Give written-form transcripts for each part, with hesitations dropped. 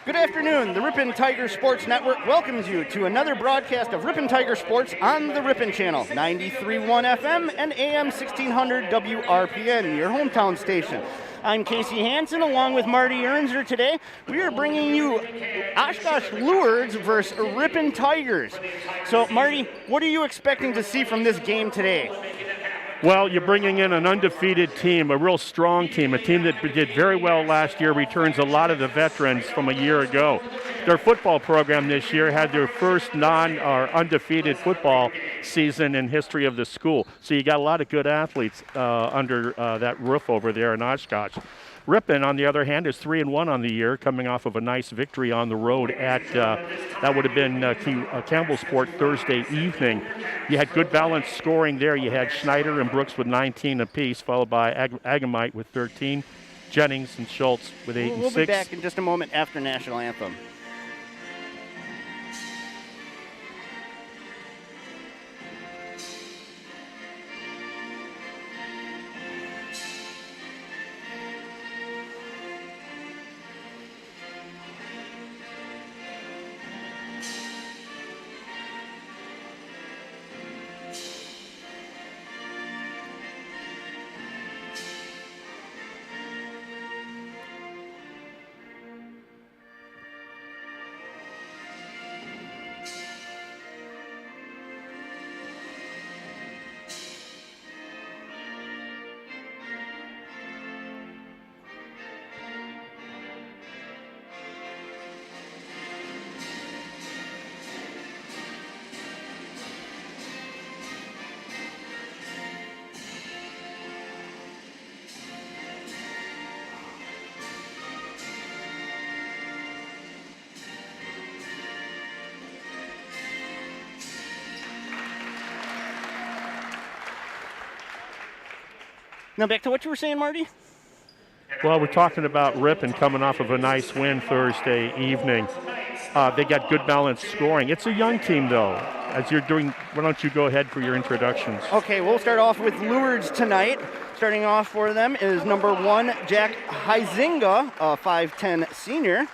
Good afternoon. The Ripon Tiger Sports Network welcomes you to another broadcast of Ripon Tiger Sports on the Ripon Channel, 93.1 FM and AM 1600 WRPN, your hometown station. I'm Casey Hansen along with Marty Ernzer today. We are bringing you Oshkosh Lourdes versus Ripon Tigers. So, Marty, what are you expecting to see from this game today? Well, you're bringing in an undefeated team, a real strong team, a team that did very well last year, returns a lot of the veterans from a year ago. Their football program this year had their first undefeated football season in history of the school. So you got a lot of good athletes under that roof over there in Oshkosh. Ripon, on the other hand, is 3-1 on the year, coming off of a nice victory on the road at, that would have been Campbellsport Thursday evening. You had good balanced scoring there. You had Schneider and Brooks with 19 apiece, followed by Agamite with 13, Jennings and Schultz with 8 and 6. We'll be back in just a moment after National Anthem. Now back to what you were saying, Marty. Well, we're talking about Ripon coming off of a nice win Thursday evening. They got good balanced scoring. It's a young team, though. As you're doing, why don't you go ahead for your introductions? Okay, we'll start off with Lourdes tonight. Starting off for them is number 1, Jack Huizinga, a 5'10 senior.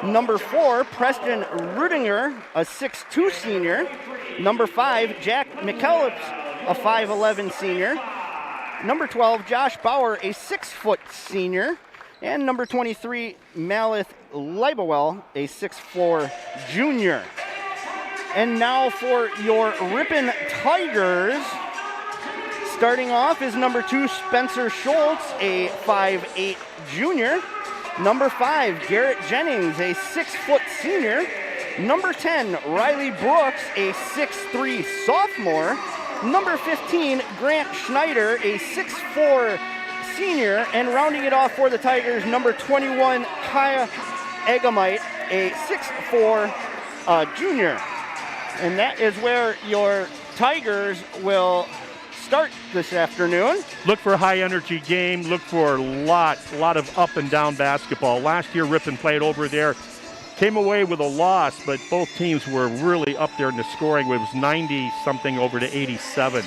Number 4, Preston Rudinger, a 6'2 senior. Number 5, Jack McKellips, a 5'11 senior. Number 12, Josh Bauer, a 6-foot senior. And number 23, Malith Leibowell, a 6'4 junior. And now for your Ripon Tigers. Starting off is number 2, Spencer Schultz, a 5'8 junior. Number 5, Garrett Jennings, a 6-foot senior. Number 10, Riley Brooks, a 6'3 sophomore. Number 15, Grant Schneider, a 6'4 senior. And rounding it off for the Tigers, number 21, Kaya Agamite, a 6'4 junior. And that is where your Tigers will start this afternoon. Look for a high-energy game. Look for a lot of up-and-down basketball. Last year, Ripon played over there. Came away with a loss, but both teams were really up there in the scoring. It was 90-something over to 87.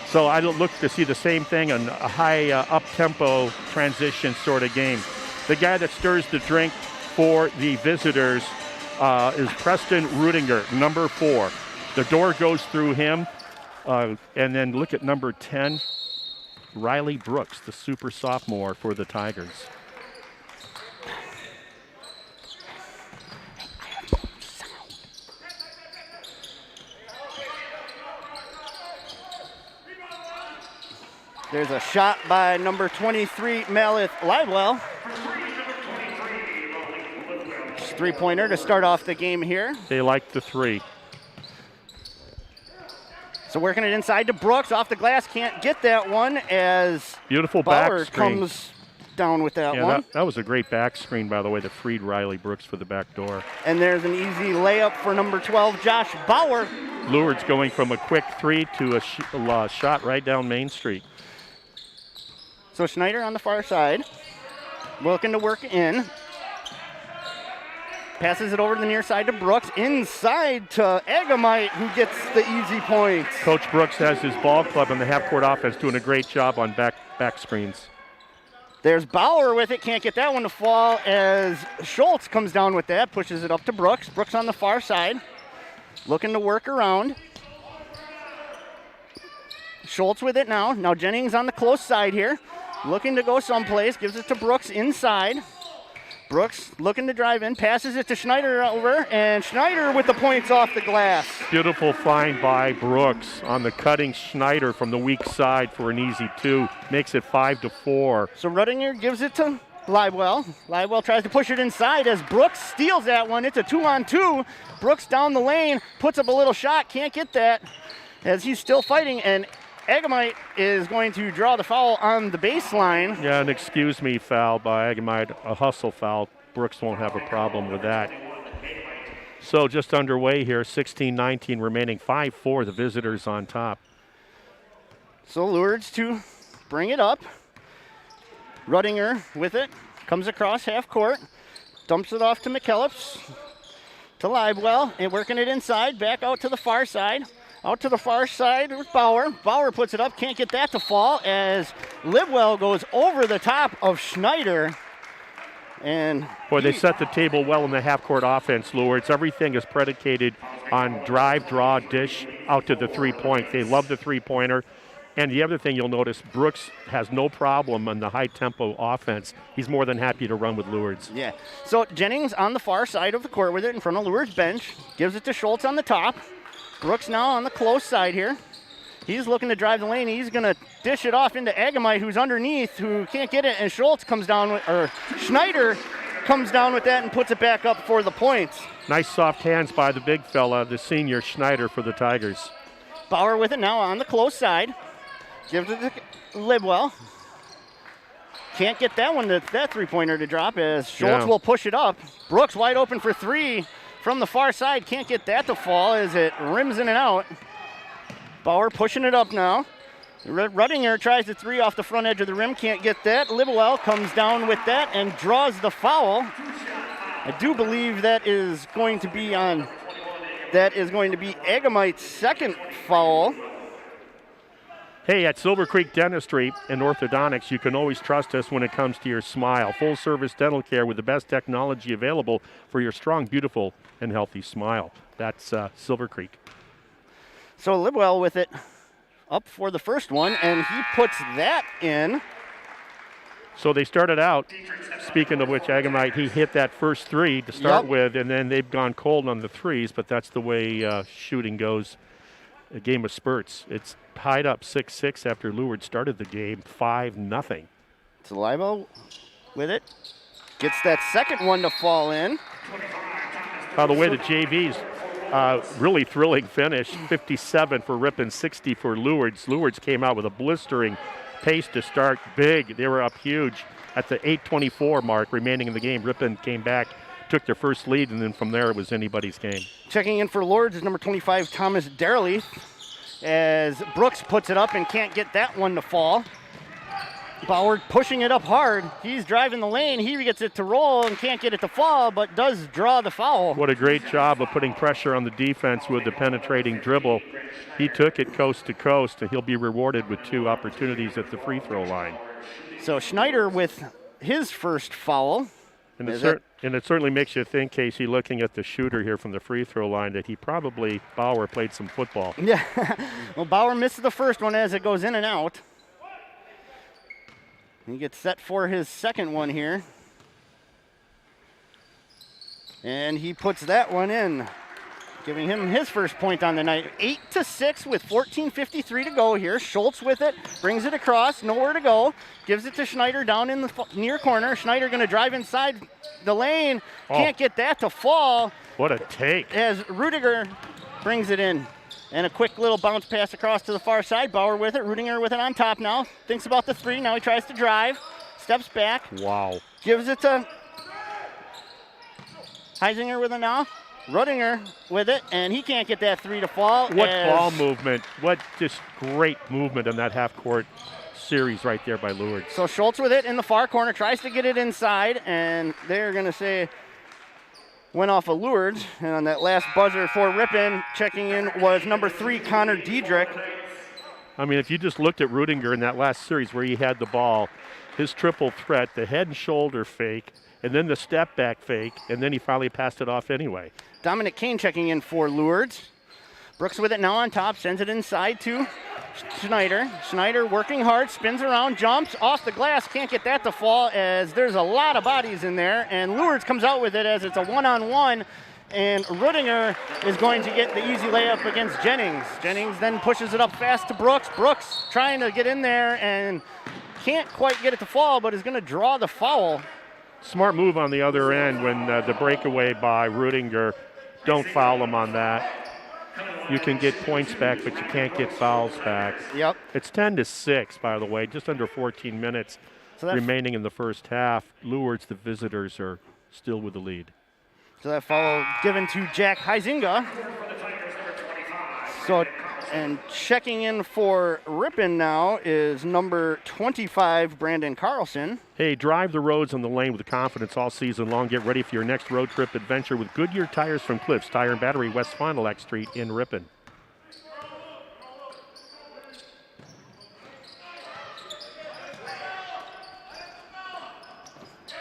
So I look to see the same thing, a high up-tempo transition sort of game. The guy that stirs the drink for the visitors is Preston Rudinger, number 4. The door goes through him. And then look at number 10, Riley Brooks, the super sophomore for the Tigers. There's a shot by number 23, Malith Livewell. Three-pointer to start off the game here. They like the 3. So working it inside to Brooks, off the glass, can't get that one as beautiful Bauer back screen comes down with that one. That was a great back screen, by the way, that freed Riley Brooks for the back door. And there's an easy layup for number 12, Josh Bauer. Lourdes going from a quick 3 to a shot right down Main Street. So Schneider on the far side, looking to work in. Passes it over to the near side to Brooks. Inside to Agamite, who gets the easy points. Coach Brooks has his ball club and the half-court offense doing a great job on back screens. There's Bauer with it, can't get that one to fall as Schultz comes down with that, pushes it up to Brooks. Brooks on the far side, looking to work around. Schultz with it now. Now Jennings on the close side here, looking to go someplace, gives it to Brooks inside. Brooks looking to drive in, passes it to Schneider over, and Schneider with the points off the glass. Beautiful find by Brooks on the cutting Schneider from the weak side for an easy 2. Makes it 5-4. So Ruttinger gives it to Livewell. Livewell tries to push it inside as Brooks steals that one. It's a 2-on-2. Brooks down the lane, puts up a little shot, can't get that as he's still fighting, and Agamite is going to draw the foul on the baseline. Yeah, an excuse me foul by Agamite, a hustle foul. Brooks won't have a problem with that. So just underway here, 16-19 remaining, 5-4, the visitors on top. So Lourdes to bring it up. Ruttinger with it, comes across half court, dumps it off to McKellips, to Livewell, and working it inside, back out to the far side. Out to the far side with Bauer. Bauer puts it up, can't get that to fall as Livewell goes over the top of Schneider. And boy, they set the table well in the half-court offense, Lourdes. Everything is predicated on drive, draw, dish, out to the three-point. They love the three-pointer. And the other thing you'll notice, Brooks has no problem on the high-tempo offense. He's more than happy to run with Lourdes. Yeah. So Jennings on the far side of the court with it in front of Lourdes' bench. Gives it to Schultz on the top. Brooks now on the close side here. He's looking to drive the lane. He's going to dish it off into Agamite, who's underneath, who can't get it. And Schultz comes down with, or Schneider comes down with that and puts it back up for the points. Nice soft hands by the big fella, the senior Schneider for the Tigers. Bauer with it now on the close side. Gives it to Livewell. Can't get that one, that three-pointer to drop as Schultz will push it up. Brooks wide open for 3. From the far side, can't get that to fall as it rims in and out. Bauer pushing it up now. Ruttinger tries the 3 off the front edge of the rim, can't get that. Livewell comes down with that and draws the foul. I do believe that is going to be Agamite's second foul. Hey, at Silver Creek Dentistry and Orthodontics, you can always trust us when it comes to your smile. Full-service dental care with the best technology available for your strong, beautiful, and healthy smile. That's Silver Creek. So Livewell with it up for the first one, and he puts that in. So they started out, speaking of which, Agamite, he hit that first 3 to start with, and then they've gone cold on the 3s, but that's the way shooting goes. A game of spurts. It's tied up 6-6 after Lourdes started the game 5-0. So Livewell with it. Gets that second one to fall in. By the way, the JV's really thrilling finish. 57 for Ripon, 60 for Lourdes. Lourdes came out with a blistering pace to start big. They were up huge at the 8:24 mark remaining in the game. Ripon came back, took their first lead, and then from there it was anybody's game. Checking in for Lourdes is number 25, Thomas Darley, as Brooks puts it up and can't get that one to fall. Bauer pushing it up hard. He's driving the lane. He gets it to roll and can't get it to fall, but does draw the foul. What a great job of putting pressure on the defense with the penetrating dribble. He took it coast to coast, and he'll be rewarded with 2 opportunities at the free throw line. So Schneider with his first foul. And it certainly makes you think, Casey, looking at the shooter here from the free throw line, that Bauer played some football. Yeah, well, Bauer misses the first one as it goes in and out. He gets set for his second one here. And he puts that one in, giving him his first point on the night. 8-6 with 14:53 to go here. Schultz with it, brings it across, nowhere to go. Gives it to Schneider down in the near corner. Schneider going to drive inside the lane. Can't get that to fall. What a take. As Rudiger brings it in. And a quick little bounce pass across to the far side. Bauer with it, Rudiger with it on top now. Thinks about the 3, now he tries to drive. Steps back. Wow. Gives it to Heisinger with it now. Ruttinger with it, and he can't get that 3 to fall. What ball movement. What just great movement in that half-court series right there by Lourdes. So Schultz with it in the far corner, tries to get it inside, and they're going to say went off of Lourdes. And on that last buzzer for Ripon, checking in was number 3, Connor Diedrich. I mean, if you just looked at Rudiger in that last series where he had the ball, his triple threat, the head and shoulder fake, and then the step back fake, and then he finally passed it off anyway. Dominic Kane checking in for Lourdes. Brooks with it now on top, sends it inside to Schneider. Schneider working hard, spins around, jumps off the glass, can't get that to fall as there's a lot of bodies in there, and Lourdes comes out with it as it's a one-on-one, and Rudinger is going to get the easy layup against Jennings. Jennings then pushes it up fast to Brooks. Brooks trying to get in there and can't quite get it to fall, but is going to draw the foul. Smart move on the other end when the breakaway by Rudinger. Don't foul him on that. You can get points back, but you can't get fouls back. Yep. It's 10-6, by the way, just under 14 minutes remaining in the first half. Lourdes, the visitors, are still with the lead. So that foul given to Jack Huizinga. So, and checking in for Ripon now is number 25, Brandon Carlson. Hey, drive the roads on the lane with confidence all season long. Get ready for your next road trip adventure with Goodyear tires from Cliffs Tire and Battery, West Fond du Lac Street in Ripon.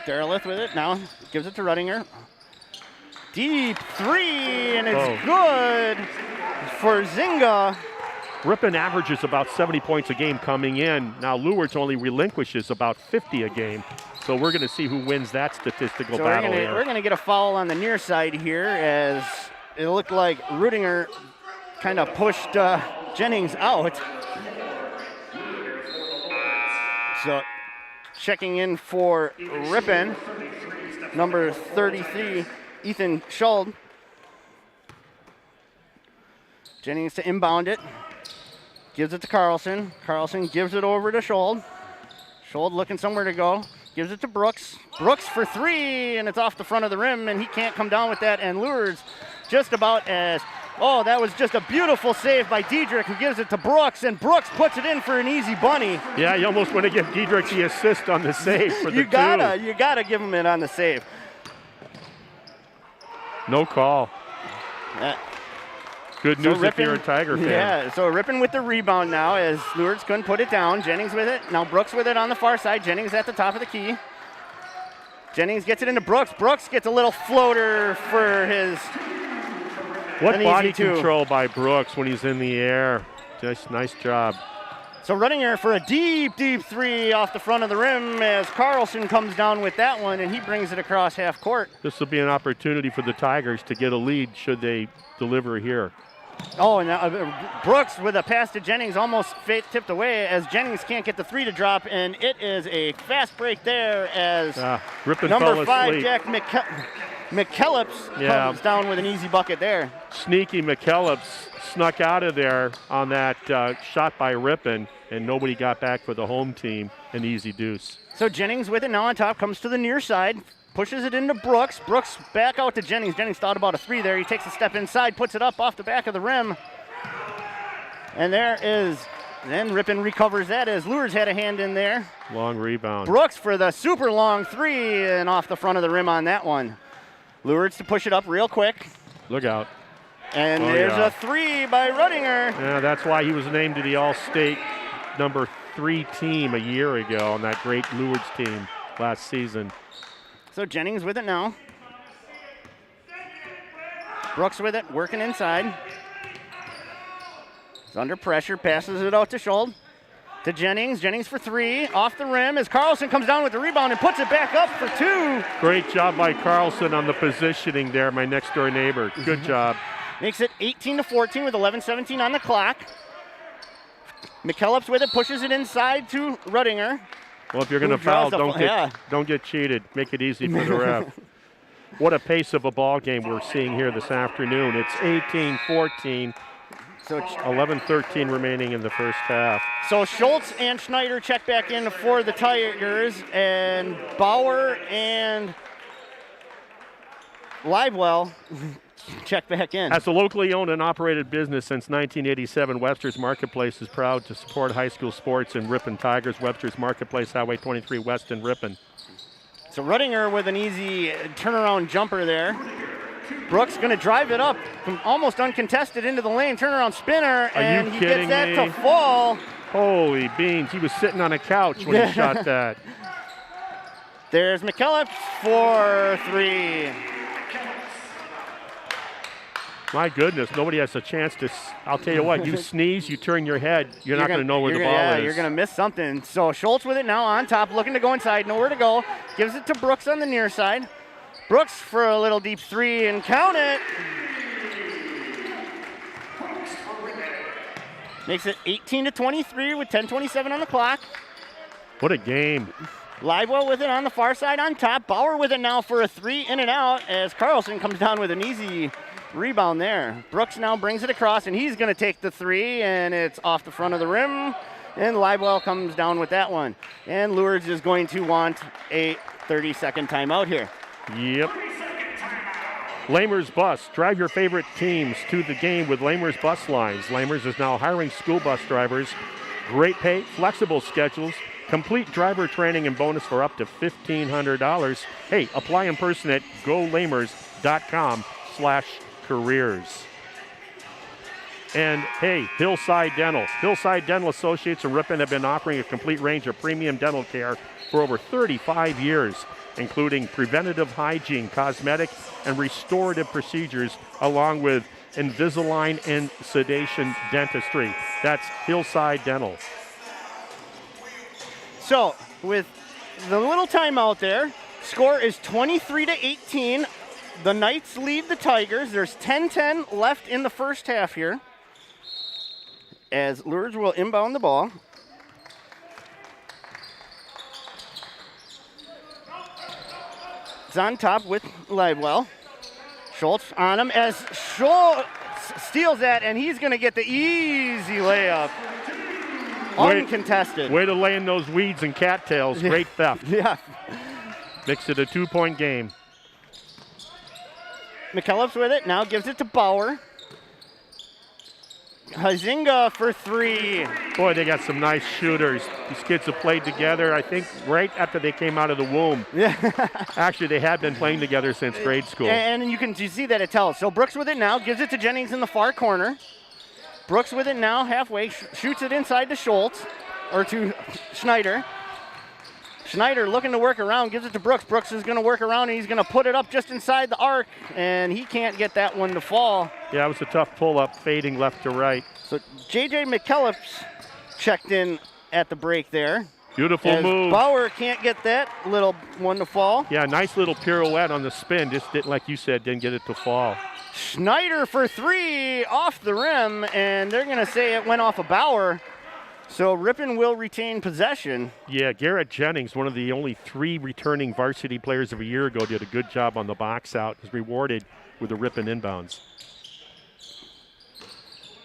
Derelith with it now, gives it to Rudinger. Deep three, and it's good for Zinga. Ripon averages about 70 points a game coming in. Now Lourdes only relinquishes about 50 a game. So we're going to see who wins that statistical battle here. We're going to get a foul on the near side here as it looked like Rudinger kind of pushed Jennings out. So checking in for Ripon, number 33, Ethan Schuld. Jennings to inbound it. Gives it to Carlson. Carlson gives it over to Schuld. Schuld looking somewhere to go. Gives it to Brooks. Brooks for three, and it's off the front of the rim, and he can't come down with that. And Lourdes just about as, oh, that was just a beautiful save by Diedrich, who gives it to Brooks, and Brooks puts it in for an easy bunny. Yeah, you almost want to give Diedrich the assist on the save for the you gotta give him it on the save. No call. Good news if you're a Tiger fan. Yeah, so Ripon with the rebound now as Lourdes couldn't put it down. Jennings with it. Now Brooks with it on the far side. Jennings at the top of the key. Jennings gets it into Brooks. Brooks gets a little floater for his What body control by Brooks when he's in the air. Just nice job. So Rudinger for a deep, deep three off the front of the rim as Carlson comes down with that one, and he brings it across half court. This will be an opportunity for the Tigers to get a lead should they deliver here. Oh, and Brooks with a pass to Jennings, almost tipped away as Jennings can't get the three to drop, and it is a fast break there as number 5, Jack McKellips comes down with an easy bucket there. Sneaky McKellips snuck out of there on that shot by Ripon, and nobody got back for the home team. An easy deuce. So Jennings with it now on top, comes to the near side. Pushes it into Brooks. Brooks back out to Jennings. Jennings thought about a three there. He takes a step inside, puts it up off the back of the rim. And then Ripon recovers that as Lourdes had a hand in there. Long rebound. Brooks for the super long three and off the front of the rim on that one. Lourdes to push it up real quick. Look out. And there's a three by Rudinger. Yeah, that's why he was named to the All-State number 3 team a year ago on that great Lourdes team last season. So Jennings with it now. Brooks with it, working inside. He's under pressure, passes it out to Schuld. To Jennings. Jennings for three, off the rim as Carlson comes down with the rebound and puts it back up for two. Great job by Carlson on the positioning there, my next door neighbor. Good job. Makes it 18-14 with 11:17 on the clock. McKellips with it, pushes it inside to Rudinger. Well, if you're going to foul, don't get cheated. Make it easy for the ref. What a pace of a ball game we're seeing here this afternoon. It's 18-14. So 11-13 remaining in the first half. So Schultz and Schneider check back in for the Tigers, and Bauer and Livewell check back in. As a locally owned and operated business since 1987, Webster's Marketplace is proud to support high school sports in Ripon Tigers. Webster's Marketplace, Highway 23 West in Ripon. So Rudinger with an easy turnaround jumper there. Brooks going to drive it up from almost uncontested into the lane, turnaround spinner, and he gets that to fall. Holy beans, he was sitting on a couch when he shot that. There's McKellips for 3. My goodness, nobody has a chance to. I'll tell you what, you sneeze, you turn your head, you're not going to know where the ball is. You're going to miss something. So Schultz with it now on top, looking to go inside, nowhere to go. Gives it to Brooks on the near side. Brooks for a little deep 3 and count it. Makes it 18-23 with 10:27 on the clock. What a game. Livewell with it on the far side on top. Bauer with it now for a 3 in and out as Carlson comes down with an easy rebound there. Brooks now brings it across, and he's going to take the 3, and it's off the front of the rim. And Livewell comes down with that one. And Lourdes is going to want a 30-second timeout here. Yep. Lamers Bus. Drive your favorite teams to the game with Lamers Bus Lines. Lamers is now hiring school bus drivers. Great pay, flexible schedules, complete driver training and bonus for up to $1,500. Hey, apply in person at golamers.com/careers. And hey, Hillside Dental. Hillside Dental Associates in Ripon have been offering a complete range of premium dental care for over 35 years, including preventative hygiene, cosmetic, and restorative procedures, along with Invisalign and sedation dentistry. That's Hillside Dental. So, with the little timeout there, score is 23-18. The Knights lead the Tigers. There's 10-10 left in the first half here, as Lourdes will inbound the ball. It's on top with Livewell. Schultz on him as Schultz steals that, and he's going to get the easy layup. Uncontested. Way to lay in those weeds and cattails. Great theft. Yeah. Makes it a 2-point game. McKellips with it, now gives it to Bauer. Huizinga for 3. Boy, they got some nice shooters. These kids have played together, I think, right after they came out of the womb. Yeah. Actually, they have been playing together since grade school. And you see that it tells. So Brooks with it now, gives it to Jennings in the far corner. Brooks with it now, halfway, shoots it inside to Schultz, or to Schneider. Schneider looking to work around, gives it to Brooks. Brooks is going to work around, and he's going to put it up just inside the arc, and he can't get that one to fall. Yeah, it was a tough pull-up, fading left to right. So J.J. McKellips checked in at the break there. Beautiful move. Bauer can't get that little one to fall. Yeah, nice little pirouette on the spin. Just didn't, like you said, didn't get it to fall. Schneider for 3 off the rim, and they're going to say it went off of Bauer. So Ripon will retain possession. Yeah, Garrett Jennings, one of the only 3 returning varsity players of a year ago, did a good job on the box out. Is rewarded with the Ripon inbounds.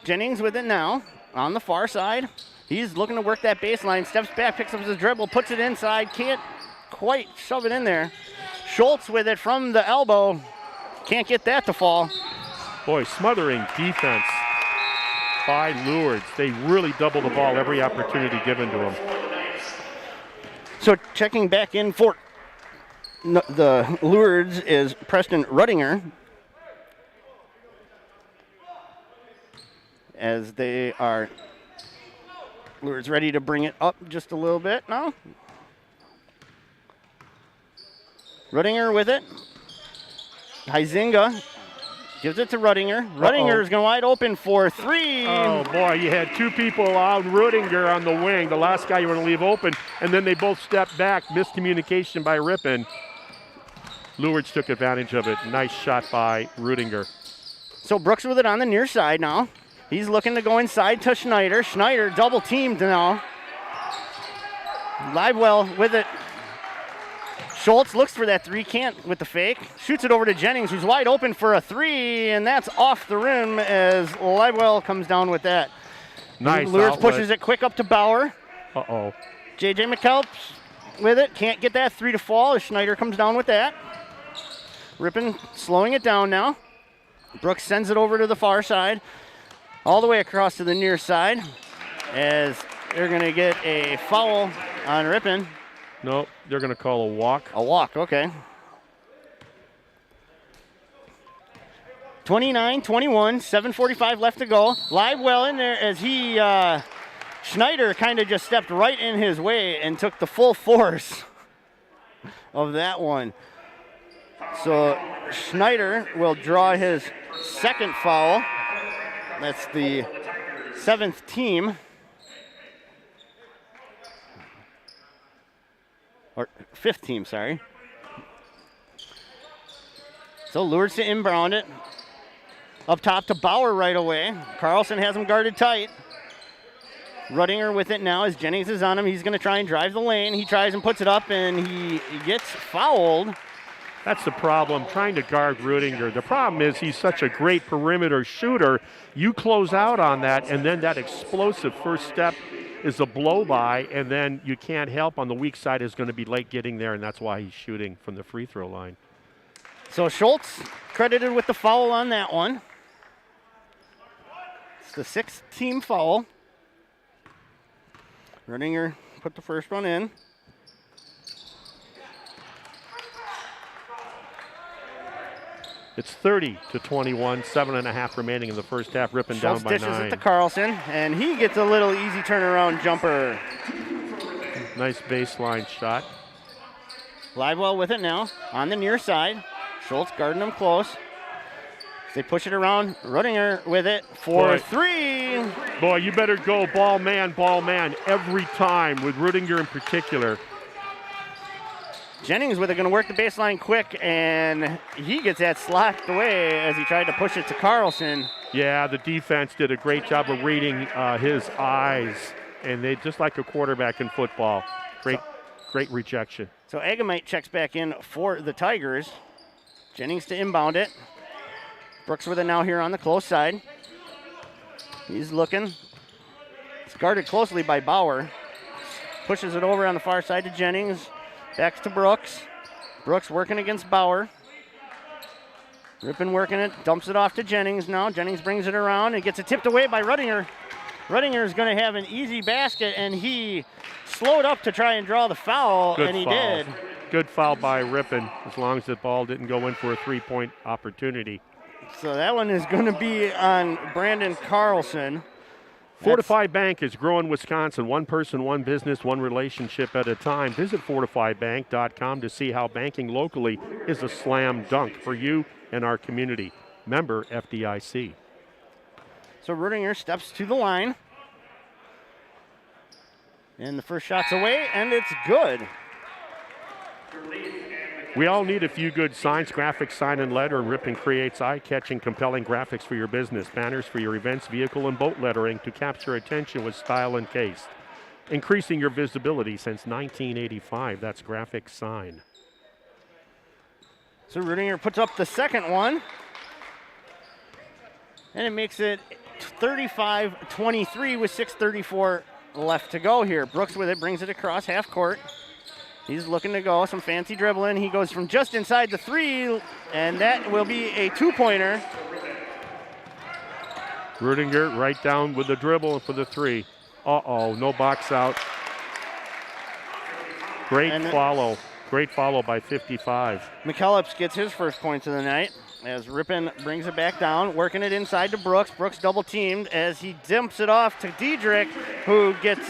Jennings with it now on the far side. He's looking to work that baseline, steps back, picks up his dribble, puts it inside, can't quite shove it in there. Schultz with it from the elbow, can't get that to fall. Boy, smothering defense by Lourdes. They really double the ball every opportunity given to them. So checking back in for the Lourdes is Preston Ruttinger, as they are Lourdes ready to bring it up just a little bit now. Ruttinger with it. Huizinga gives it to Ruttinger. Ruttinger is going wide open for 3. Oh, boy, you had 2 people out, Ruttinger on the wing, the last guy you want to leave open, and then they both stepped back. Miscommunication by Ripon. Lourdes took advantage of it. Nice shot by Ruttinger. So Brooks with it on the near side now. He's looking to go inside to Schneider. Schneider double teamed now. Livewell with it. Schultz looks for that 3, can't with the fake. Shoots it over to Jennings, who's wide open for a 3, and that's off the rim as Livewell comes down with that. Nice Lourdes pushes it quick up to Bauer. Uh-oh. J.J. McKellips with it. Can't get that 3 to fall as Schneider comes down with that. Ripon slowing it down now. Brooks sends it over to the far side, all the way across to the near side, as they're going to get a foul on Ripon. No, they're going to call a walk. A walk, okay. 29-21, 7:45 left to go. Livewell in there as Schneider kind of just stepped right in his way and took the full force of that one. So Schneider will draw his second foul. That's the 7th team. Or 5th team, sorry. So Lourdes to inbound it. Up top to Bauer right away. Carlson has him guarded tight. Ruttinger with it now as Jennings is on him. He's going to try and drive the lane. He tries and puts it up, and he gets fouled. That's the problem, trying to guard Ruttinger. The problem is he's such a great perimeter shooter. You close out on that, and then that explosive first step is a blow-by, and then you can't help on the weak side is going to be late getting there, and that's why he's shooting from the free throw line. So Schultz credited with the foul on that one. It's the 6th team foul. Ruttinger put the first one in. It's 30-21, 7.5 remaining in the first half. Ripon down by 9. Schultz dishes it to Carlson, and he gets a little easy turnaround jumper. Nice baseline shot. Livewell with it now on the near side. Schultz guarding him close. They push it around. Ruttinger with it for 3. Boy, you better go ball man every time with Ruttinger in particular. Jennings with it, going to work the baseline quick, and he gets that slacked away as he tried to push it to Carlson. Yeah, the defense did a great job of reading his eyes, and they just like a quarterback in football. Great rejection. So Agamite checks back in for the Tigers. Jennings to inbound it. Brooks with it now here on the close side. He's looking. It's guarded closely by Bauer. Pushes it over on the far side to Jennings. Back to Brooks. Brooks working against Bauer. Ripon working it, dumps it off to Jennings now. Jennings brings it around and gets it tipped away by Ruttinger. Ruttinger is going to have an easy basket, and he slowed up to try and draw the foul, and he did. Good foul by Ripon, as long as the ball didn't go in for a three-point opportunity. So that one is going to be on Brandon Carlson. Fortify Bank is growing Wisconsin. One person, one business, one relationship at a time. Visit fortifybank.com to see how banking locally is a slam dunk for you and our community. Member FDIC. So Ruttinger steps to the line. And the first shot's away, and it's good. We all need a few good signs, graphics, sign and letter, and Ripon creates eye-catching, compelling graphics for your business, banners for your events, vehicle, and boat lettering to capture attention with style and taste. Increasing your visibility since 1985. That's Graphic Sign. So Ruttinger puts up the second one. And it makes it 35-23 with 6:34 left to go here. Brooks with it, brings it across half court. He's looking to go, some fancy dribbling. He goes from just inside the 3, and that will be a 2-pointer. Ruttinger right down with the dribble for the 3. Uh-oh, no box out. Great follow by 55. McKellips gets his first points of the night as Ripon brings it back down, working it inside to Brooks. Brooks double teamed as he dumps it off to Diedrich, who gets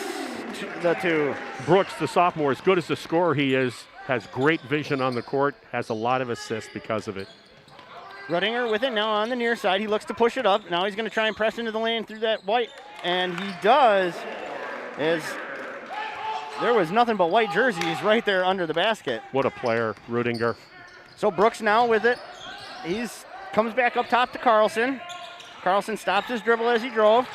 the 2. Brooks, the sophomore, as good as the scorer he is, has great vision on the court, has a lot of assists because of it. Ruttinger with it now on the near side. He looks to push it up. Now he's going to try and press into the lane through that white, and he does, as there was nothing but white jerseys right there under the basket. What a player, Ruttinger. So Brooks now with it. Comes back up top to Carlson. Carlson stops his dribble as he drove.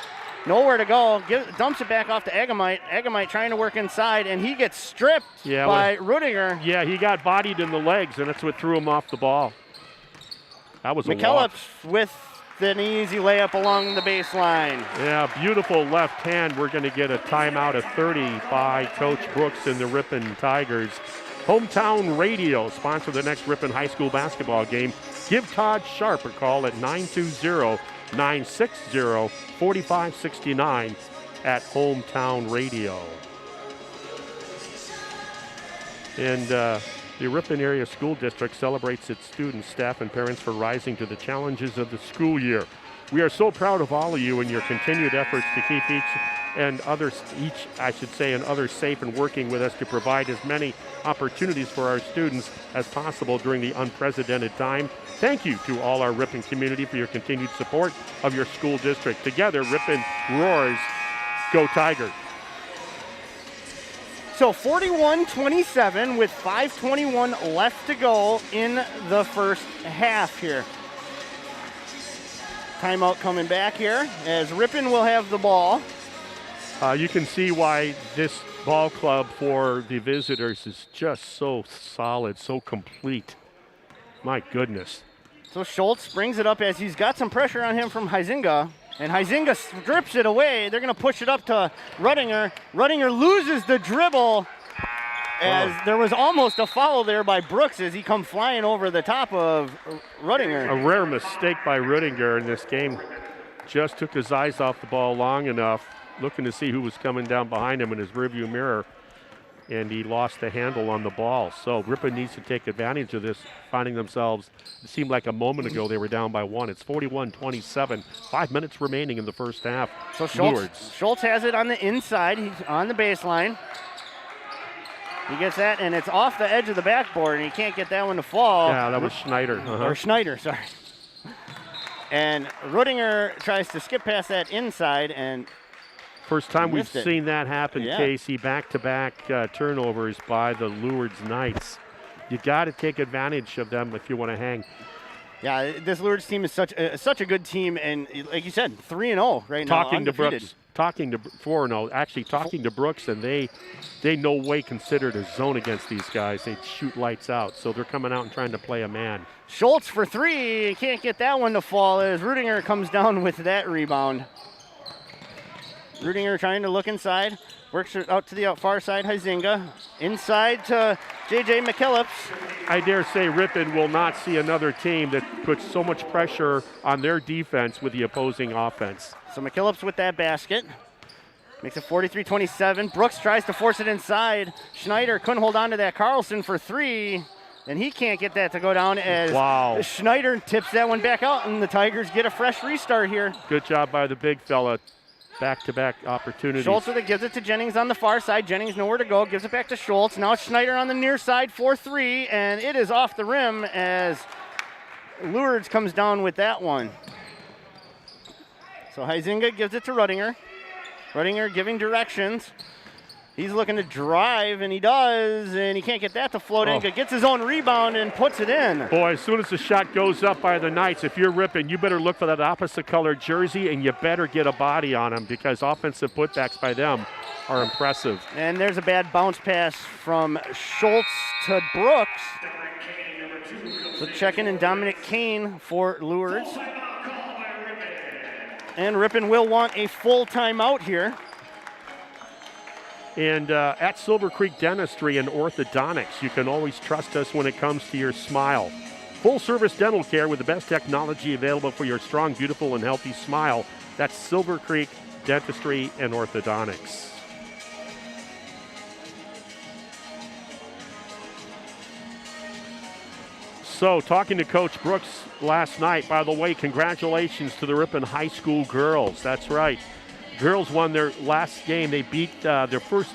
Nowhere to go. Dumps it back off to Agamite. Agamite trying to work inside, and he gets stripped by Ruttinger. Yeah, he got bodied in the legs, and that's what threw him off the ball. That was a walk. McKellips with an easy layup along the baseline. Yeah, beautiful left hand. We're going to get a timeout of 30 by Coach Brooks and the Ripon Tigers. Hometown Radio sponsor the next Ripon High School basketball game. Give Todd Sharp a call at 920-960-4569 at Hometown Radio. And the Ripon Area School District celebrates its students, staff, and parents for rising to the challenges of the school year. We are so proud of all of you and your continued efforts to keep each and others, and others safe and working with us to provide as many opportunities for our students as possible during the unprecedented time. Thank you to all our Ripon community for your continued support of your school district. Together, Ripon roars, go Tigers. So 41-27 with 5:21 left to go in the first half here. Timeout coming back here as Ripon will have the ball. You can see why this ball club for the visitors is just so solid, so complete. My goodness. So Schultz brings it up as he's got some pressure on him from Huizinga. And Huizinga strips it away. They're going to push it up to Ruttinger. Ruttinger loses the dribble as there was almost a foul there by Brooks as he come flying over the top of Ruttinger. A rare mistake by Ruttinger in this game. Just took his eyes off the ball long enough, looking to see who was coming down behind him in his rearview mirror, and he lost the handle on the ball. So Ripon needs to take advantage of this, finding themselves, it seemed like a moment ago they were down by one. It's 41-27, 5 minutes remaining in the first half. So Schultz has it on the inside. He's on the baseline. He gets that, and it's off the edge of the backboard, and he can't get that one to fall. Yeah, that was Schneider. Or Schneider, sorry. And Ruttinger tries to skip past that inside, and first time we've seen that happen, yeah. Casey. Back-to-back turnovers by the Lourdes Knights. You got to take advantage of them if you want to hang. Yeah, this Lourdes team is such a good team, and like you said, 3-0 right now. Talking to Brooks, 4-0. Actually, talking to Brooks, and they no way considered a zone against these guys. They shoot lights out, so they're coming out and trying to play a man. Schultz for three, can't get that one to fall as Ruttinger comes down with that rebound. Ruttinger trying to look inside, works it out to the far side, Huizinga. Inside to J.J. McKillips. I dare say Ripon will not see another team that puts so much pressure on their defense with the opposing offense. So McKillips with that basket. Makes it 43-27. Brooks tries to force it inside. Schneider couldn't hold on to that. Carlson for three, and he can't get that to go down as Schneider tips that one back out, and the Tigers get a fresh restart here. Good job by the big fella. Back-to-back opportunities. Schultz with it, gives it to Jennings on the far side. Jennings nowhere to go, gives it back to Schultz. Now Schneider on the near side for three, and it is off the rim as Lourdes comes down with that one. So Huizinga gives it to Ruttinger. Ruttinger giving directions. He's looking to drive, and he does, and he can't get that to float in. Gets his own rebound and puts it in. Boy, as soon as the shot goes up by the Knights, if you're Ripon, you better look for that opposite color jersey, and you better get a body on them because offensive putbacks by them are impressive. And there's a bad bounce pass from Schultz to Brooks. So checking in Dominic Kane for Lourdes. And Ripon will want a full timeout here. And at Silver Creek Dentistry and Orthodontics, you can always trust us when it comes to your smile. Full-service dental care with the best technology available for your strong, beautiful, and healthy smile. That's Silver Creek Dentistry and Orthodontics. So, talking to Coach Brooks last night, by the way, congratulations to the Ripon High School girls. That's right. Girls won their last game. They beat their first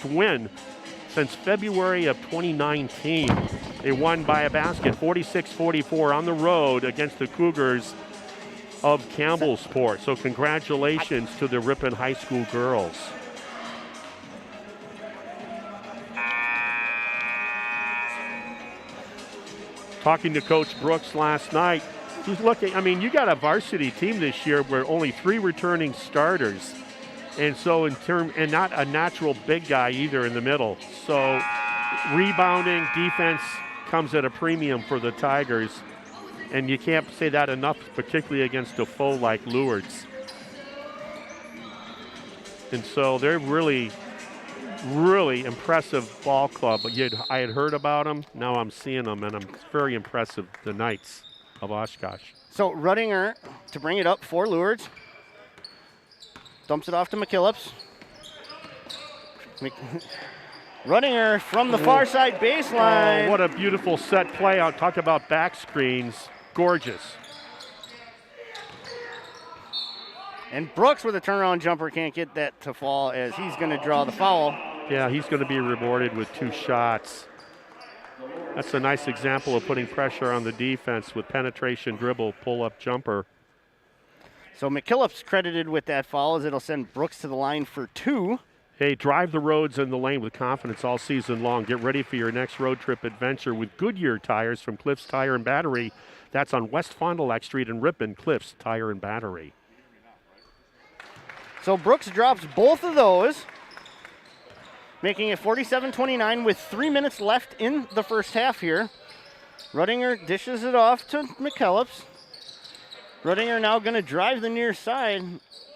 win since February of 2019. They won by a basket, 46-44 on the road against the Cougars of Campbellsport. So congratulations to the Ripon High School girls. Talking to Coach Brooks last night, he's looking, I mean, you got a varsity team this year where only 3 returning starters. And so and not a natural big guy either in the middle. So rebounding, defense comes at a premium for the Tigers. And you can't say that enough, particularly against a foe like Lourdes. And so they're really, really impressive ball club. I had heard about them, now I'm seeing them, and I'm very impressive, the Knights of Oshkosh. So Ruttinger to bring it up for Lourdes. Dumps it off to McKillips. Ruttinger from the far side baseline. Oh, what a beautiful set play out. Talk about back screens. Gorgeous. And Brooks with a turnaround jumper can't get that to fall as he's going to draw the foul. Yeah, he's going to be rewarded with 2 shots. That's a nice example of putting pressure on the defense with penetration, dribble, pull-up jumper. So McKillop's credited with that foul as it'll send Brooks to the line for 2. Hey, drive the roads in the lane with confidence all season long. Get ready for your next road trip adventure with Goodyear tires from Cliffs Tire and Battery. That's on West Fond du Lac Street in Ripon, Cliffs Tire and Battery. So Brooks drops both of those, making it 47-29 with 3 minutes left in the first half here. Ruddinger dishes it off to McKellips. Ruddinger now going to drive the near side.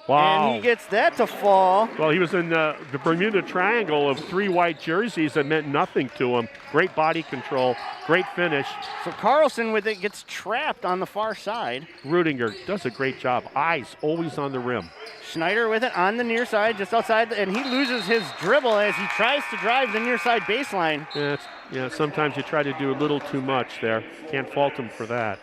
Wow. And he gets that to fall. Well, he was in the Bermuda Triangle of 3 white jerseys that meant nothing to him. Great body control, great finish. So Carlson with it gets trapped on the far side. Rudinger does a great job. Eyes always on the rim. Schneider with it on the near side, just outside, and he loses his dribble as he tries to drive the near side baseline. Yeah, sometimes you try to do a little too much there. Can't fault him for that.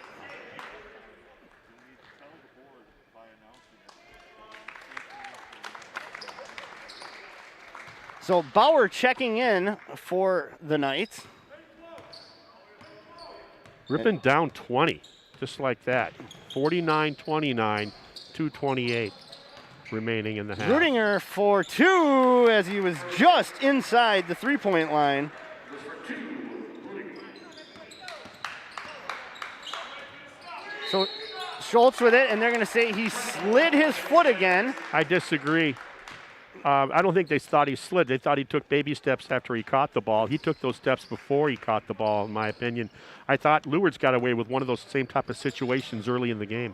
So Bauer checking in for the Knights. Ripon down 20, just like that. 49-29, 2:28 remaining in the half. Rudinger for 2 as he was just inside the three-point line. So Schultz with it, and they're going to say he slid his foot again. I disagree. I don't think they thought he slid. They thought he took baby steps after he caught the ball. He took those steps before he caught the ball, in my opinion. I thought Lourdes got away with one of those same type of situations early in the game.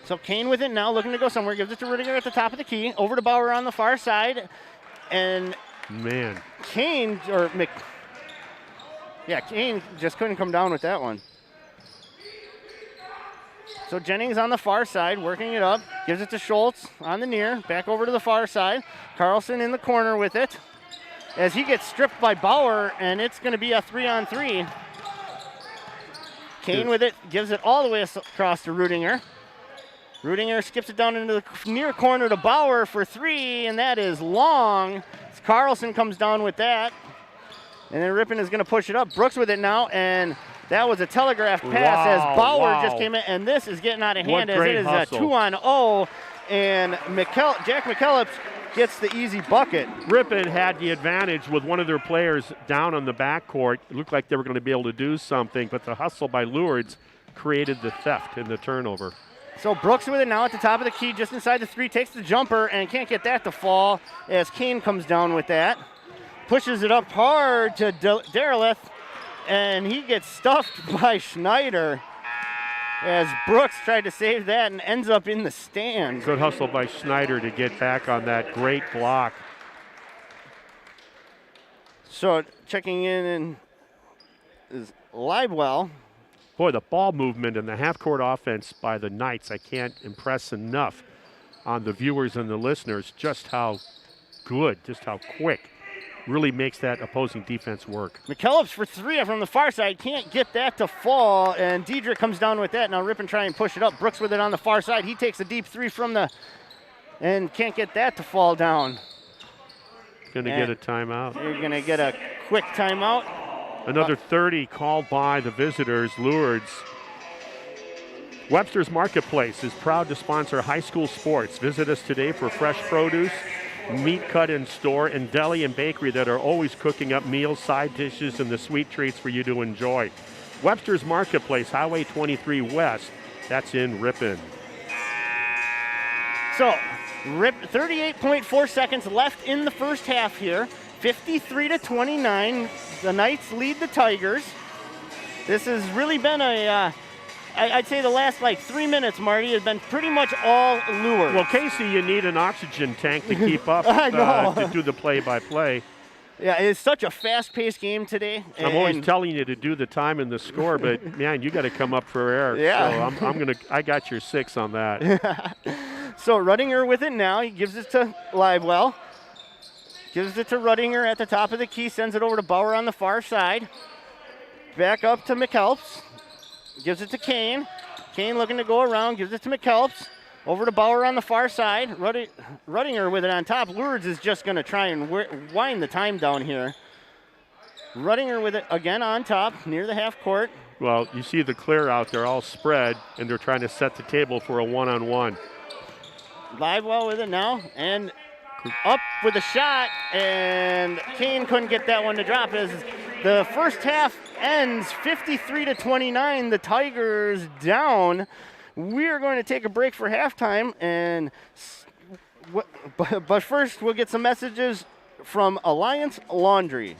So Kane with it now, looking to go somewhere. Gives it to Rudiger at the top of the key. Over to Bauer on the far side. And man, Kane just couldn't come down with that one. So Jennings on the far side, working it up. Gives it to Schultz on the near. Back over to the far side. Carlson in the corner with it. As he gets stripped by Bauer, and it's going to be a 3-on-3. Kane with it, gives it all the way across to Rudinger. Rudinger skips it down into the near corner to Bauer for 3, and that is long. Carlson comes down with that. And then Ripon is going to push it up. Brooks with it now, and that was a telegraph pass as Bauer just came in, and this is getting out of hand as it is hustle. a 2-on-0, and Jack McKellips gets the easy bucket. Ripon had the advantage with one of their players down on the backcourt. It looked like they were going to be able to do something, but the hustle by Lourdes created the theft and the turnover. So Brooks with it now at the top of the key, just inside the 3, takes the jumper and can't get that to fall as Kane comes down with that. Pushes it up hard to Derelith, and he gets stuffed by Schneider as Brooks tried to save that and ends up in the stands. Good hustle by Schneider to get back on that great block. So checking in is Libwell. Boy, the ball movement and the half-court offense by the Knights, I can't impress enough on the viewers and the listeners just how good, just how quick. Really makes that opposing defense work. McKellips for 3 from the far side. Can't get that to fall, and Diedrich comes down with that. Now Ripon try and push it up. Brooks with it on the far side. He takes a deep 3 from the, and can't get that to fall down. Going to get a timeout. You're going to get a quick timeout. Another 30 called by the visitors, Lourdes. Webster's Marketplace is proud to sponsor high school sports. Visit us today for fresh produce, meat cut in store, and deli and bakery that are always cooking up meals, side dishes, and the sweet treats for you to enjoy. Webster's Marketplace, Highway 23 West, that's in Ripon. So, 38.4 seconds left in the first half here. 53-29, the Knights lead the Tigers. This has really been I'd say the last 3 minutes, Marty, has been pretty much all Lourdes. Well, Casey, you need an oxygen tank to keep up I know. To do the play-by-play. Yeah, it's such a fast-paced game today. I'm always telling you to do the time and the score, but man, you got to come up for air. Yeah. So I got your 6 on that. So Ruddinger with it now. He gives it to Livewell. Gives it to Ruddinger at the top of the key. Sends it over to Bauer on the far side. Back up to McKelps. Gives it to Kane. Kane looking to go around. Gives it to McKelps. Over to Bauer on the far side. Ruttinger with it on top. Lourdes is just going to try and wind the time down here. Ruttinger with it again on top near the half court. Well, you see the clear out. They're all spread, and they're trying to set the table for a one-on-one. Livewell with it now, and up with a shot, and Kane couldn't get that one to drop. As the first half ends 53-29, the Tigers down. We are going to take a break for halftime, but first we'll get some messages from Alliance Laundry.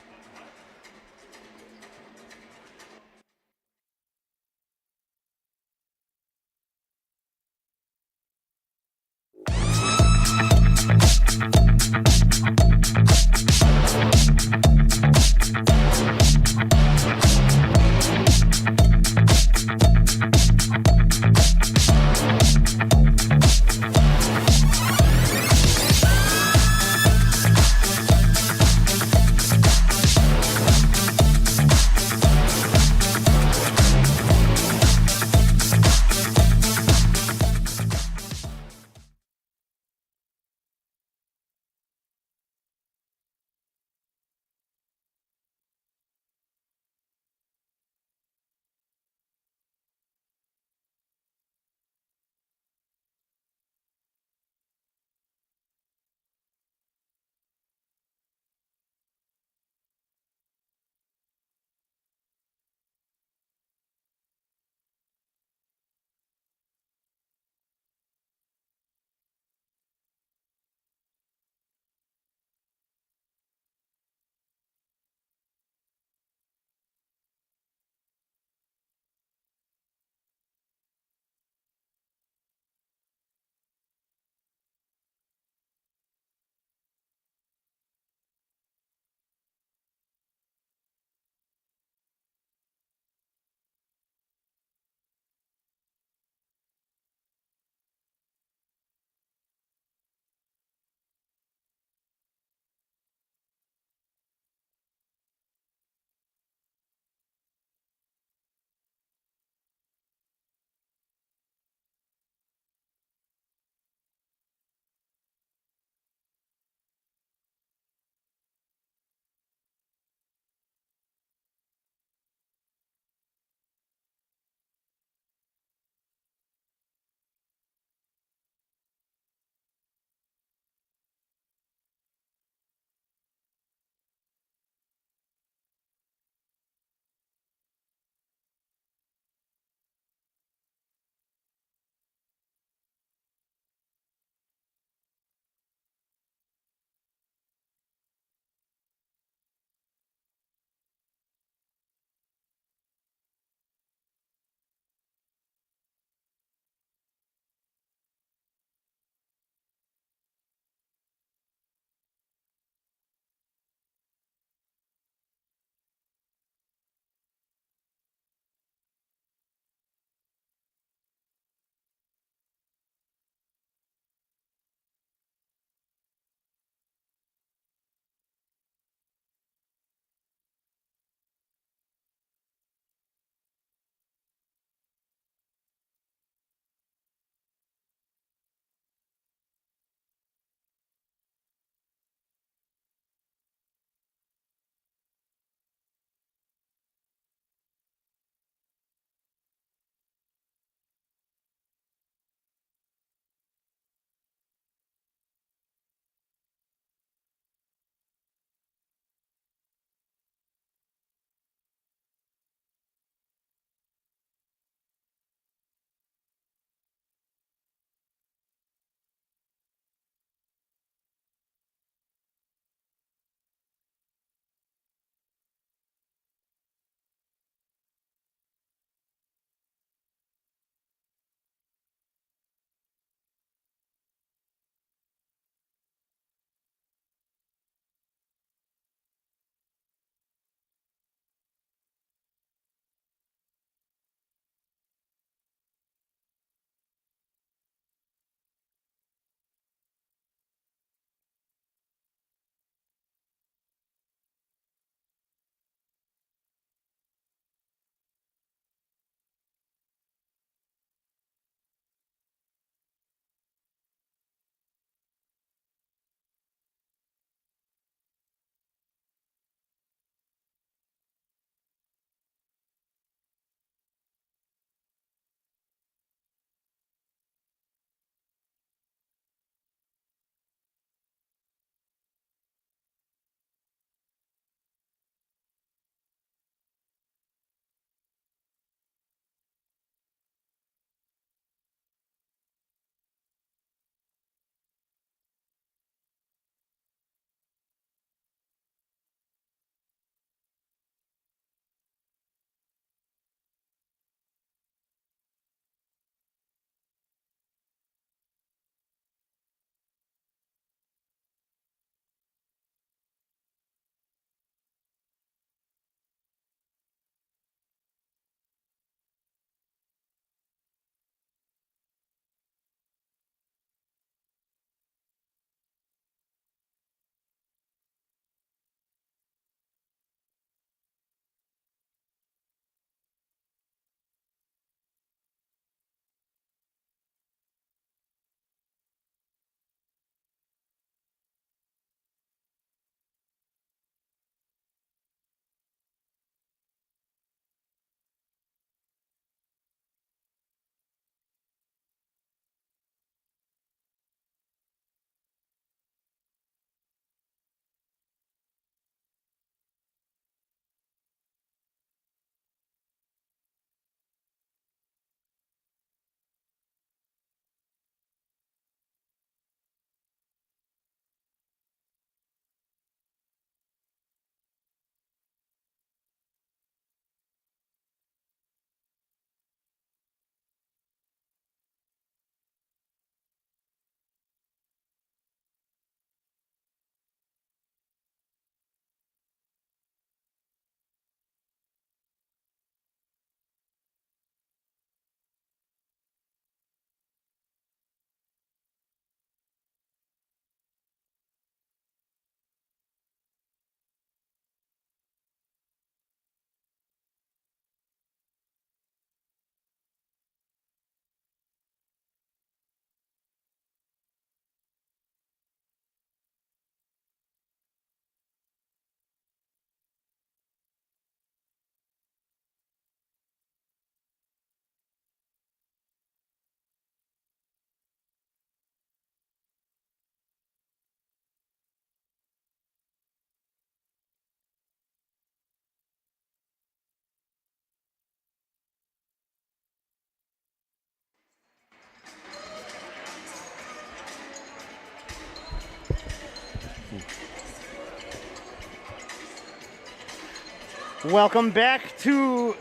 Welcome back to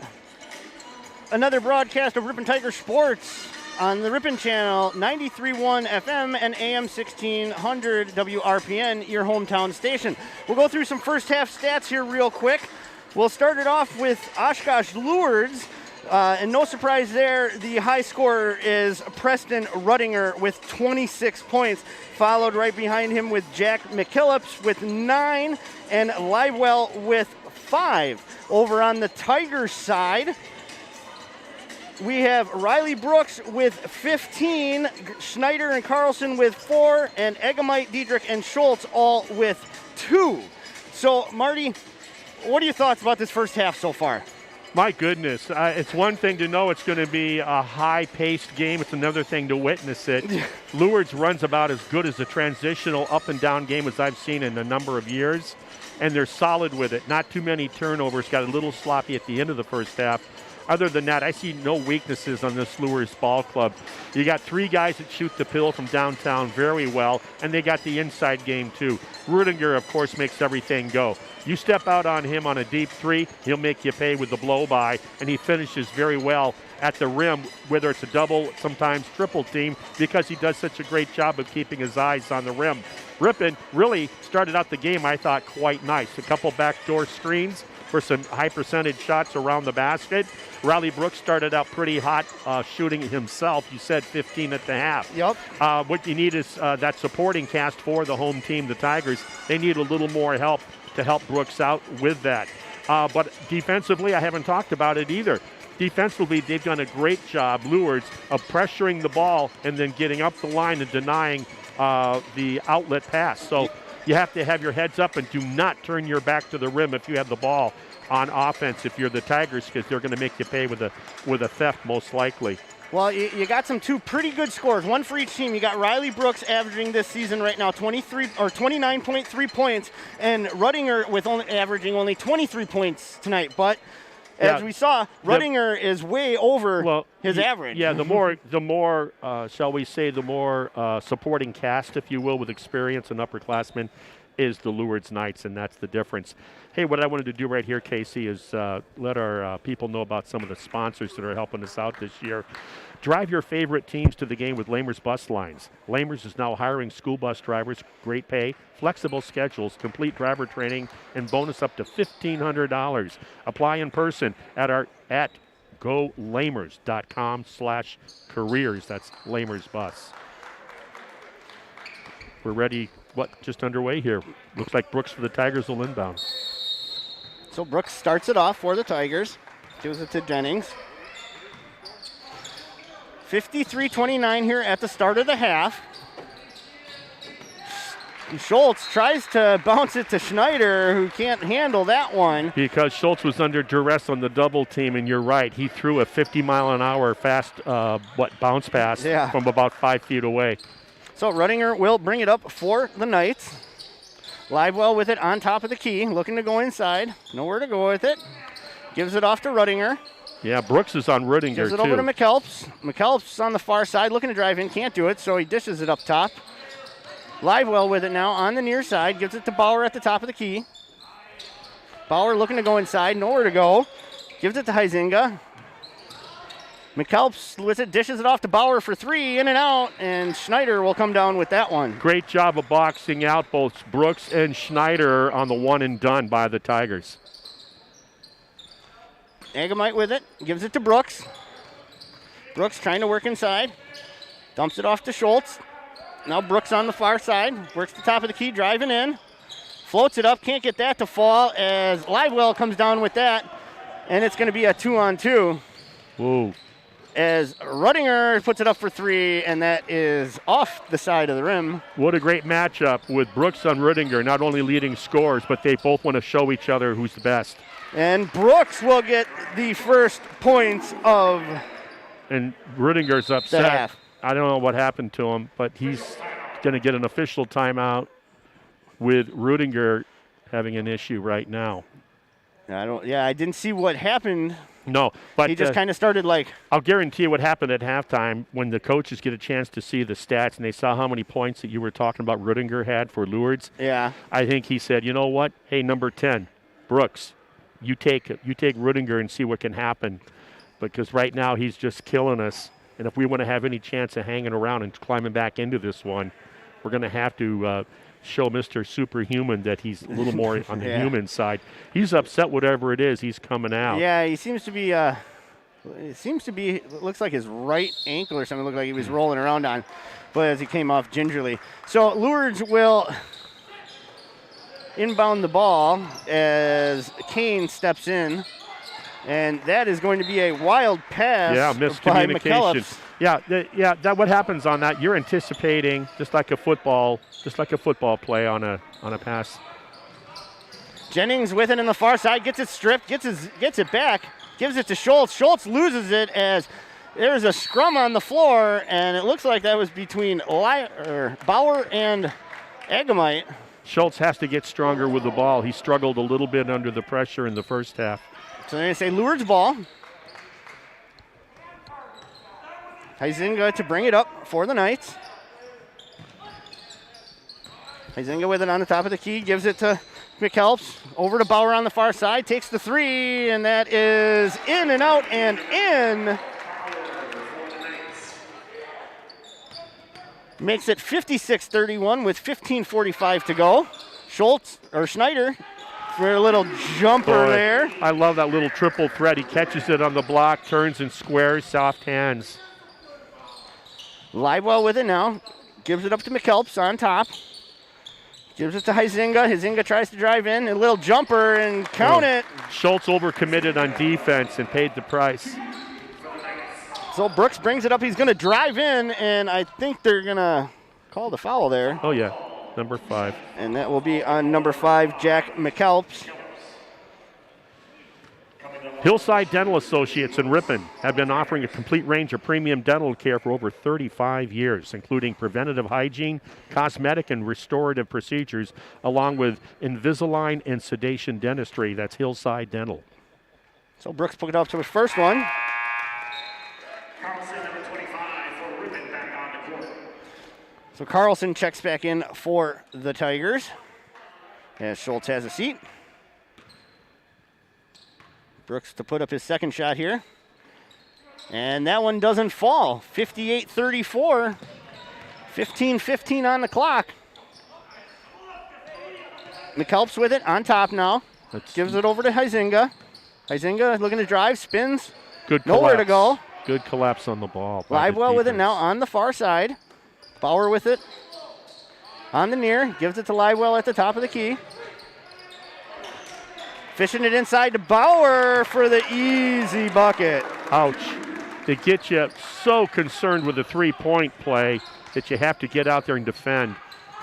another broadcast of Ripon Tiger Sports on the Ripon Channel, 93.1 FM and AM 1600 WRPN, your hometown station. We'll go through some first half stats here real quick. We'll start it off with Oshkosh Lourdes. And no surprise there, the high scorer is Preston Ruttinger with 26 points, followed right behind him with Jack McKillips with 9 and Livewell with 5. Over on the Tigers side, we have Riley Brooks with 15, Schneider and Carlson with 4, and Egamite, Diedrich, and Schultz all with 2. So, Marty, what are your thoughts about this first half so far? My goodness, it's one thing to know it's going to be a high-paced game. It's another thing to witness it. Lourdes runs about as good as a transitional up-and-down game as I've seen in a number of years, and they're solid with it. Not too many turnovers, got a little sloppy at the end of the first half. Other than that, I see no weaknesses on this Lourdes ball club. You got 3 guys that shoot the pill from downtown very well, and they got the inside game too. Rudinger, of course, makes everything go. You step out on him on a deep 3, he'll make you pay with the blow-by, and he finishes very well at the rim, whether it's a double, sometimes triple team, because he does such a great job of keeping his eyes on the rim. Ripon really started out the game, I thought, quite nice. A couple backdoor screens for some high percentage shots around the basket. Riley Brooks started out pretty hot shooting himself. You said 15 at the half. Yep. What you need is that supporting cast for the home team, the Tigers. They need a little more help to help Brooks out with that. But defensively, I haven't talked about it either. Defensively, they've done a great job, Lourdes, of pressuring the ball and then getting up the line and denying the outlet pass. So you have to have your heads up and do not turn your back to the rim if you have the ball on offense if you're the Tigers, because they're going to make you pay with a theft most likely. Well, you got some 2 pretty good scores, one for each team. You got Riley Brooks averaging this season right now 29.3 points, and Ruttinger with averaging only 23 points tonight. But as we saw, Ruttinger is way over his average. Yeah, the more shall we say, the more supporting cast, if you will, with experience and upperclassmen is the Lourdes Knights, and that's the difference. Hey, what I wanted to do right here, Casey, is let our people know about some of the sponsors that are helping us out this year. Drive your favorite teams to the game with Lamers Bus Lines. Lamers is now hiring school bus drivers, great pay, flexible schedules, complete driver training, and bonus up to $1,500. Apply in person at golamers.com/careers. That's Lamers Bus. We're ready. Just underway here. Looks like Brooks for the Tigers will inbound. So Brooks starts it off for the Tigers. Gives it to Jennings. 53-29 here at the start of the half. Schultz tries to bounce it to Schneider, who can't handle that one. Because Schultz was under duress on the double team, and you're right. He threw a 50-mile-an-hour fast bounce pass from about 5 feet away. So Ruttinger will bring it up for the Knights. Livewell with it on top of the key, looking to go inside. Nowhere to go with it. Gives it off to Ruttinger. Yeah, Brooks is on Ruttinger, Gives it over to McKelps. McKelps on the far side, looking to drive in. Can't do it, so he dishes it up top. Livewell with it now on the near side. Gives it to Bauer at the top of the key. Bauer looking to go inside. Nowhere to go. Gives it to Huizinga. McKelps with it, dishes it off to Bauer for 3, in and out, and Schneider will come down with that one. Great job of boxing out both Brooks and Schneider on the one and done by the Tigers. Egamite with it, gives it to Brooks. Brooks trying to work inside. Dumps it off to Schultz. Now Brooks on the far side, works the top of the key, driving in. Floats it up, can't get that to fall as Livewell comes down with that, and it's going to be a 2-on-2. Whoa. As Ruttinger puts it up for 3, and that is off the side of the rim. What a great matchup with Brooks on Ruttinger, not only leading scores, but they both want to show each other who's the best. And Brooks will get the first points of And Ruttinger's upset. the half. I don't know what happened to him, but he's going to get an official timeout with Ruttinger having an issue right now. I didn't see what happened. No, but he just kind of started like. I'll guarantee you what happened at halftime when the coaches get a chance to see the stats and they saw how many points that you were talking about Ruttinger had for Lourdes. Yeah. I think he said, you know what? Hey, number 10, Brooks, you take Rudinger and see what can happen, because right now he's just killing us. And if we want to have any chance of hanging around and climbing back into this one, we're going to have to show Mr. Superhuman that he's a little more on the human side. He's upset whatever it is. He's coming out. Yeah, he seems to be. It looks like his right ankle or something. Looked like he was rolling around on, but as he came off gingerly. So Lourdes will inbound the ball as Kane steps in, and that is going to be a wild pass. Yeah, by miscommunication. McKellips. Yeah. That what happens on that? You're anticipating just like a football play on a pass. Jennings with it in the far side, gets it stripped, gets it back, gives it to Schultz. Schultz loses it as there's a scrum on the floor, and it looks like that was between Bauer and Agamite. Schultz has to get stronger with the ball. He struggled a little bit under the pressure in the first half. So they're going to say Lourdes ball. Huizinga to bring it up for the Knights. Huizinga with it on the top of the key, gives it to McKellips. Over to Bauer on the far side, takes the three, and that is in and out and in. Makes it 56-31 with 15:45 to go. Schneider for a little jumper there. I love that little triple threat. He catches it on the block, turns and squares, soft hands. Livewell with it now. Gives it up to McKellips on top. Gives it to Huizinga. Huizinga tries to drive in. A little jumper and count it. Schultz overcommitted on defense and paid the price. So Brooks brings it up. He's going to drive in, and I think they're going to call the foul there. Oh, yeah. Number 5. And that will be on number 5, Jack McKellips. Hillside Dental Associates in Ripon have been offering a complete range of premium dental care for over 35 years, including preventative hygiene, cosmetic and restorative procedures, along with Invisalign and sedation dentistry. That's Hillside Dental. So Brooks put it up to his first one. Carlson, number 25, for Ripon, back on the court. So Carlson checks back in for the Tigers as Schultz has a seat. Brooks to put up his second shot here. And that one doesn't fall. 58-34. 15:15 on the clock. McKellips with it on top now. Gives it over to Huizinga. Huizinga looking to drive, spins. Good Nowhere to go. Good collapse on the ball. Livewell with it now on the far side. Bauer with it on the near. Gives it to Livewell at the top of the key. Fishing it inside to Bauer for the easy bucket. Ouch. They get you so concerned with the three-point play that you have to get out there and defend.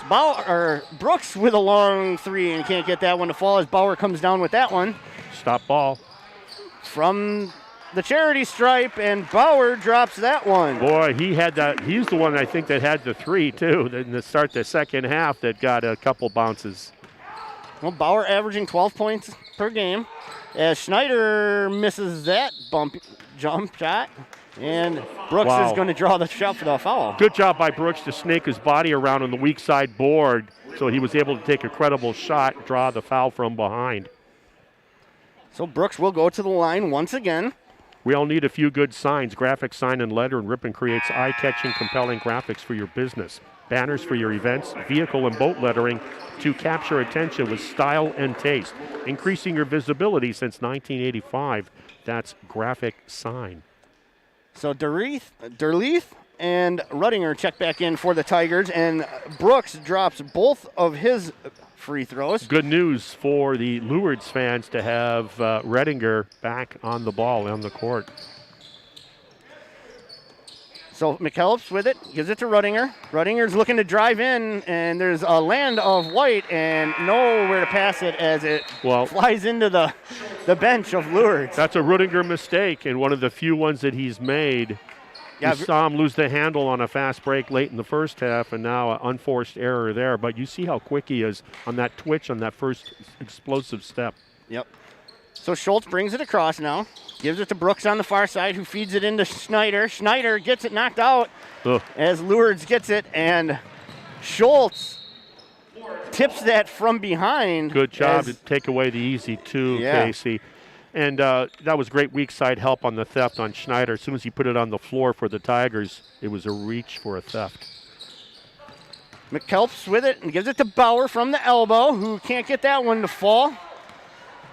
Brooks with a long three and can't get that one to fall as Bauer comes down with that one. Stop ball. From the charity stripe, and Bauer drops that one. Boy, he had that. He's the one I think that had the three too. Then to start the second half, that got a couple bounces. Well, Bauer averaging 12 points per game as Schneider misses that jump shot, and Brooks is going to draw the shot for the foul. Good job by Brooks to snake his body around on the weak side board, so he was able to take a credible shot, draw the foul from behind. So Brooks will go to the line once again. We all need a few good signs. Graphic sign and letter, and Ripon creates eye-catching, compelling graphics for your business. Banners for your events, vehicle and boat lettering to capture attention with style and taste. Increasing your visibility since 1985. That's Graphic Sign. So Derleith and Ruttinger check back in for the Tigers, and Brooks drops both of his free throws. Good news for the Lourdes fans to have Ruttinger back on the ball, on the court. So McKellips with it, gives it to Ruttinger. Ruttinger's looking to drive in, and there's a land of white and nowhere to pass it as it flies into the bench of Lourdes. That's a Ruttinger mistake, and one of the few ones that he's made. Yeah, you saw him lose the handle on a fast break late in the first half, and now an unforced error there. But you see how quick he is on that twitch on that first explosive step. Yep. So Schultz brings it across now. Gives it to Brooks on the far side, who feeds it into Schneider. Schneider gets it knocked out as Lourdes gets it, and Schultz tips that from behind. Good job to take away the easy two, Casey. And that was great weak side help on the theft on Schneider. As soon as he put it on the floor for the Tigers, it was a reach for a theft. McKelps with it and gives it to Bauer from the elbow, who can't get that one to fall.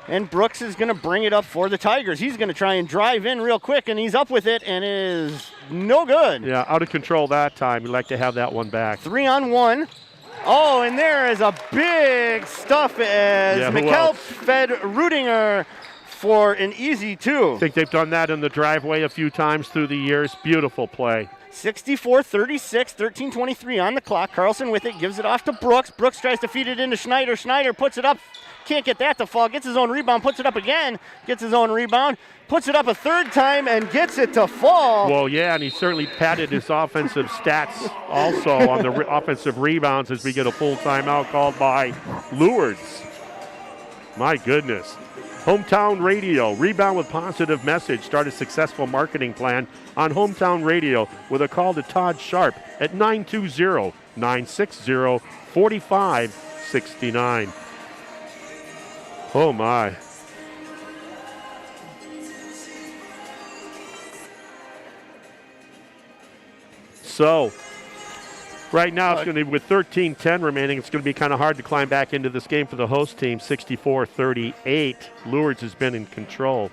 And Brooks is going to bring it up for the Tigers. He's going to try and drive in real quick, and he's up with it, and it is no good. Yeah, out of control that time. You'd like to have that one back. 3-on-1. Oh, and there is a big stuff as McKelps fed Rudinger for an easy two. I think they've done that in the driveway a few times through the years. Beautiful play. 64-36, 13:23 on the clock. Carlson with it, gives it off to Brooks. Brooks tries to feed it into Schneider. Schneider puts it up, can't get that to fall, gets his own rebound, puts it up again, gets his own rebound, puts it up a third time and gets it to fall. Well, yeah, and he certainly padded his offensive stats also on the offensive rebounds as we get a full timeout called by Lourdes. My goodness. Hometown Radio, rebound with positive message. Start a successful marketing plan on Hometown Radio with a call to Todd Sharp at 920-960-4569. Oh, my. So, right now, it's going to be with 13:10 remaining. It's going to be kind of hard to climb back into this game for the host team. 64-38. Lourdes has been in control.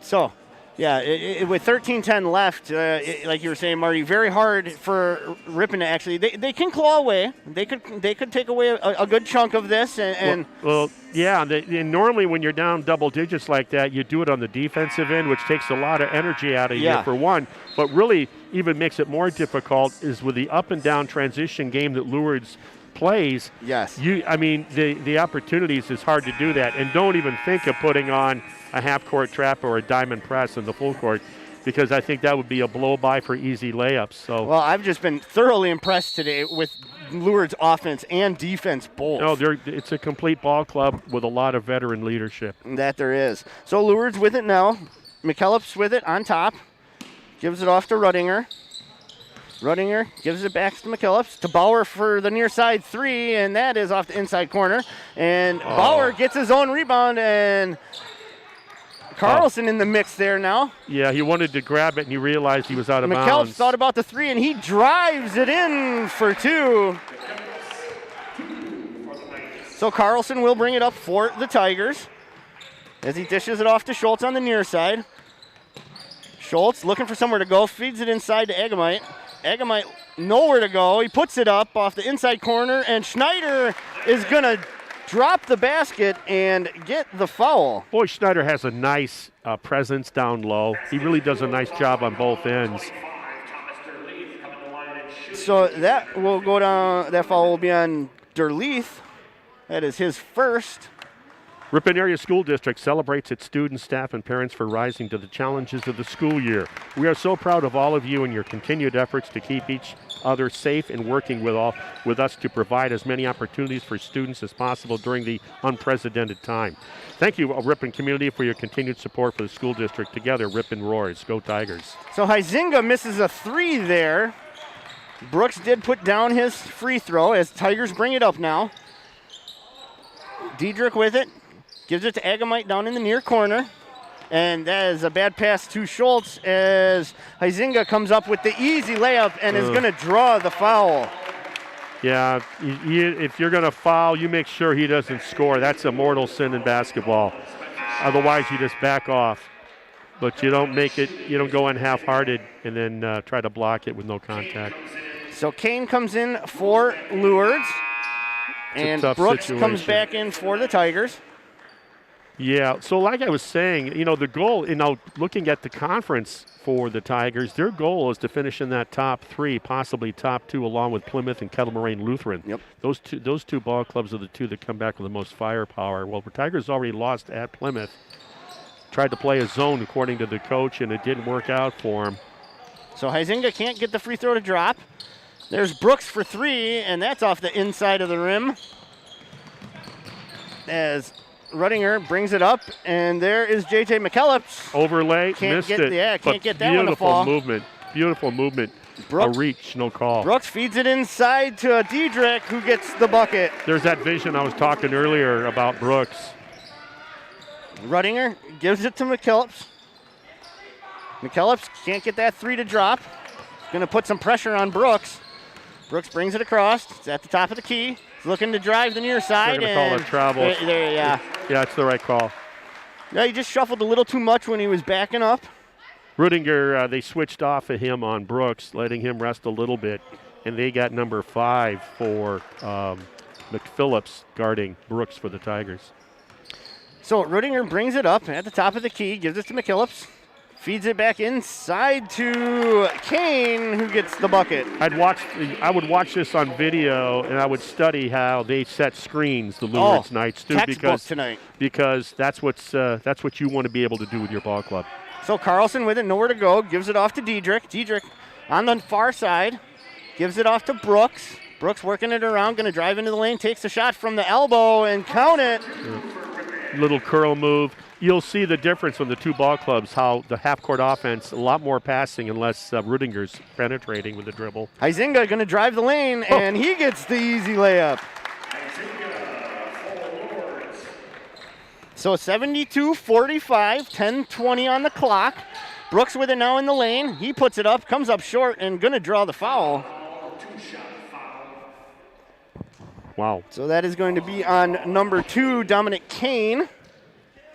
So, yeah, with 13:10 left, like you were saying, Marty, very hard for Ripon to actually. They can claw away. They could take away a good chunk of this. And yeah. And normally when you're down double digits like that, you do it on the defensive end, which takes a lot of energy out of you for one. But really, even makes it more difficult is with the up and down transition game that Lourdes plays. Yes. The opportunities is hard to do that, and don't even think of putting on a half-court trap or a diamond press in the full court, because I think that would be a blow-by for easy layups. So, well, I've just been thoroughly impressed today with Lourdes' offense and defense both. No, it's a complete ball club with a lot of veteran leadership. That there is. So Lourdes with it now. McKellips with it on top. Gives it off to Rudinger. Rudinger gives it back to McKellips, to Bauer for the near side three, and that is off the inside corner. And Bauer gets his own rebound, and Carlson in the mix there now. Yeah, he wanted to grab it, and he realized he was out of McKellips bounds. thought about the three, and he drives it in for two. So Carlson will bring it up for the Tigers as he dishes it off to Schultz on the near side. Schultz looking for somewhere to go, feeds it inside to Agamite. Agamite nowhere to go. He puts it up off the inside corner, and Schneider is going to drop the basket and get the foul. Boy, Schneider has a nice presence down low. He really does a nice job on both ends. So that will go down. That foul will be on Derleith. That is his first. Ripon Area School District celebrates its students, staff, and parents for rising to the challenges of the school year. We are so proud of all of you and your continued efforts to keep each other safe and working with us to provide as many opportunities for students as possible during the unprecedented time. Thank you, Ripon community, for your continued support for the school district. Together, Ripon roars. Go Tigers. So Huizinga misses a three there. Brooks did put down his free throw as Tigers bring it up now. Diedrich with it. Gives it to Agamite down in the near corner. And that is a bad pass to Schultz as Huizinga comes up with the easy layup and is going to draw the foul. Yeah, if you're going to foul, you make sure he doesn't score. That's a mortal sin in basketball. Otherwise, you just back off. But you don't go in half-hearted and then try to block it with no contact. So Kane comes in for Lourdes. And Brooks comes back in for the Tigers. Yeah, so like I was saying, the goal, looking at the conference for the Tigers, their goal is to finish in that top three, possibly top two, along with Plymouth and Kettle Moraine Lutheran. Yep. Those two ball clubs are the two that come back with the most firepower. Well, the Tigers already lost at Plymouth. Tried to play a zone according to the coach, and it didn't work out for him. So Huizinga can't get the free throw to drop. There's Brooks for three, and that's off the inside of the rim. As Rudinger brings it up, and there is J.J. McKellips. Overlay, can't missed get, it. Yeah, can't get that one to fall. Beautiful movement. Brooks, A reach, no call. Brooks feeds it inside to Diedrich, who gets the bucket. There's that vision I was talking earlier about Brooks. Ruttinger gives it to McKillips. McKillips can't get that three to drop. Going to put some pressure on Brooks. Brooks brings it across. It's at the top of the key. He's looking to drive the near side. They're going to call it travel. Yeah, it's the right call. yeah, he just shuffled a little too much when he was backing up. Rudinger, they switched off of him on Brooks, letting him rest a little bit, and they got number 5 for McPhillips guarding Brooks for the Tigers. So Rudinger brings it up at the top of the key, gives it to McKillips, feeds it back inside to Kane, who gets the bucket. I would watch this on video, and I would study how they set screens, the Lourdes Knights do, because that's what you want to be able to do with your ball club. So Carlson with it, nowhere to go, gives it off to Diedrich. Diedrich on the far side, gives it off to Brooks. Brooks working it around, going to drive into the lane, takes a shot from the elbow and count it. Little curl move. You'll see the difference from the two ball clubs, how the half-court offense, a lot more passing and less Ruddinger's penetrating with the dribble. Huizinga going to drive the lane, and he gets the easy layup. So 72-45, 10:20 on the clock. Brooks with it now in the lane. He puts it up, comes up short, and going to draw the foul. Wow. So that is going to be on number 2, Dominic Kane.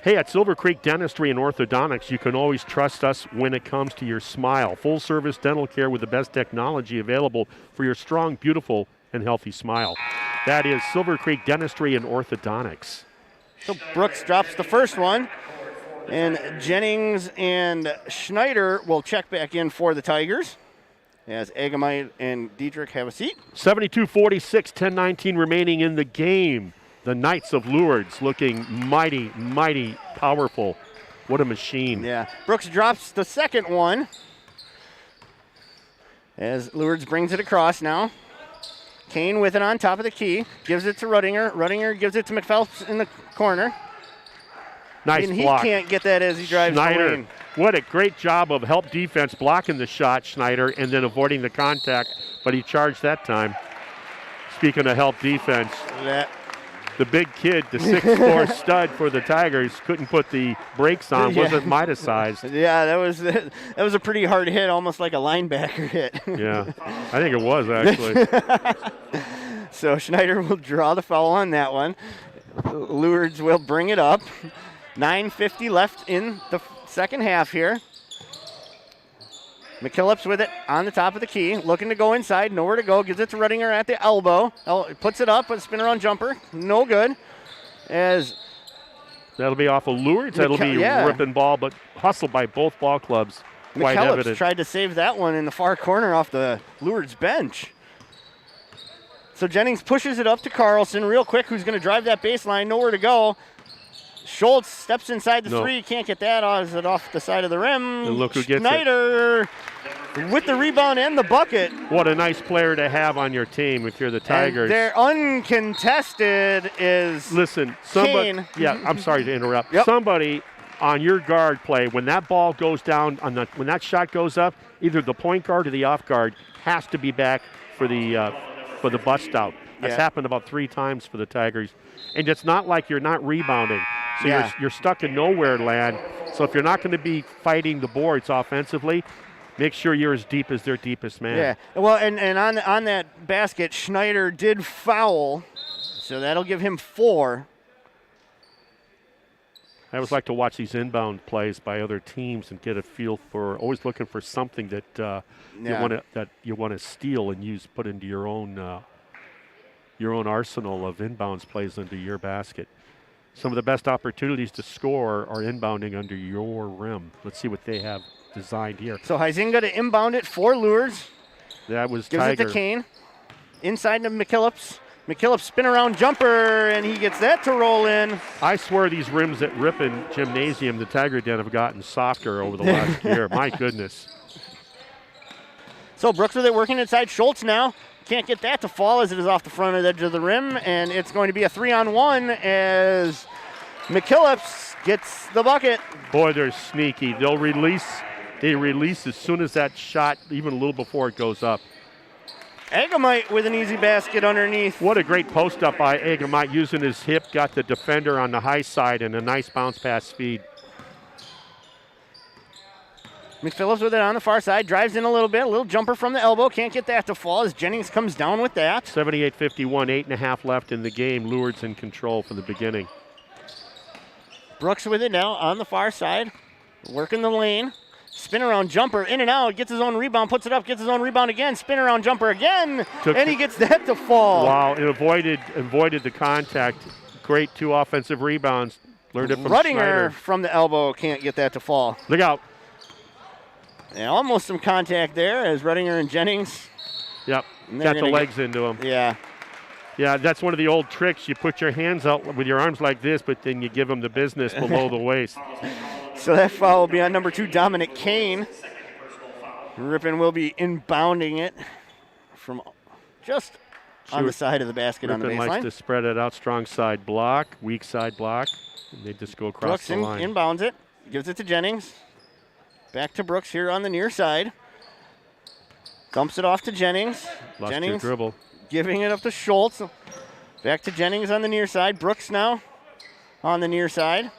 Hey, at Silver Creek Dentistry and Orthodontics, you can always trust us when it comes to your smile. Full-service dental care with the best technology available for your strong, beautiful, and healthy smile. That is Silver Creek Dentistry and Orthodontics. So Brooks drops the first one, and Jennings and Schneider will check back in for the Tigers as Agamite and Diedrich have a seat. 72-46, 10:19 remaining in the game. The Knights of Lourdes looking mighty, mighty powerful. What a machine. Yeah. Brooks drops the second one as Lourdes brings it across now. Kane with it on top of the key. Gives it to Ruttinger. Ruttinger gives it to McPhelps in the corner. Nice and block. He can't get that as he drives Schneider. the lane. What a great job of help defense blocking the shot, Schneider, and then avoiding the contact, but he charged that time. Speaking of help defense, the big kid, the 6'4" stud for the Tigers, couldn't put the brakes on, wasn't Midas-sized. Yeah, that was a pretty hard hit, almost like a linebacker hit. Yeah, I think it was actually. So Schneider will draw the foul on that one. Lourdes will bring it up. 9:50 left in the second half here. McKillips with it on the top of the key, looking to go inside, nowhere to go, gives it to Ruttinger at the elbow. Puts it up, a spin around jumper, no good. As that'll be off of Lourdes, that'll be ripping ball, but hustled by both ball clubs. Quite McKellips evident. Tried to save that one in the far corner off the Lourdes bench. So Jennings pushes it up to Carlson real quick, who's going to drive that baseline, nowhere to go. Schultz steps inside the three, can't get that off the side of the rim. And look who gets Schneider with the rebound and the bucket. What a nice player to have on your team if you're the Tigers. And they're uncontested is somebody, Kane. Yeah, I'm sorry to interrupt. Yep. Somebody on your guard play, when that ball goes down, when that shot goes up, either the point guard or the off guard has to be back for the bust out. That's happened about 3 times for the Tigers. And it's not like you're not rebounding. So you're stuck in nowhere land. So if you're not going to be fighting the boards offensively, make sure you're as deep as their deepest man. Yeah, well, and on that basket, Schneider did foul, so that'll give him 4. I always like to watch these inbound plays by other teams and get a feel for, always looking for something that you want to steal and use, put into your own arsenal of inbounds plays into your basket. Some of the best opportunities to score are inbounding under your rim. Let's see what they have designed here. So Huizinga to inbound it for Lourdes. That was Gives Tiger. it to Kane. Inside to McKillips. McKillips spin around jumper, and he gets that to roll in. I swear these rims at Ripon Gymnasium, the Tiger Den, have gotten softer over the last year. My goodness. So Brooks with it working inside. Schultz now. Can't get that to fall as it is off the front edge of the rim, and it's going to be a 3-on-1 as McKillips gets the bucket. Boy, they're sneaky. They'll release They release as soon as that shot, even a little before it goes up. Agamite with an easy basket underneath. What a great post up by Agamite, using his hip, got the defender on the high side, and a nice bounce pass feed. McPhillips with it on the far side, drives in a little jumper from the elbow, can't get that to fall as Jennings comes down with that. 78-51, 8.5 left in the game. Lourdes in control from the beginning. Brooks with it now on the far side, working the lane. Spin around jumper, in and out, gets his own rebound, puts it up, gets his own rebound again, spin around jumper again, and he gets that to fall. Wow, it avoided the contact. Great 2 offensive rebounds. Learned it from Ruttinger Schneider. from the elbow can't get that to fall. Look out. Yeah, almost some contact there as Ruttinger and Jennings. Yep, got the legs into him. Yeah. Yeah, that's one of the old tricks. You put your hands out with your arms like this, but then you give them the business below the waist. So that foul will be on number 2, Dominic Kane. Ripon will be inbounding it from just on the side of the basket on the Ripon baseline. likes to spread it out, strong side block, weak side block, and they just go across Brooks the line. inbounds it, gives it to Jennings. Back to Brooks here on the near side. Dumps it off to Jennings. Lost Jennings your dribble. giving it up to Schultz. Back to Jennings on the near side. Brooks now on the near side.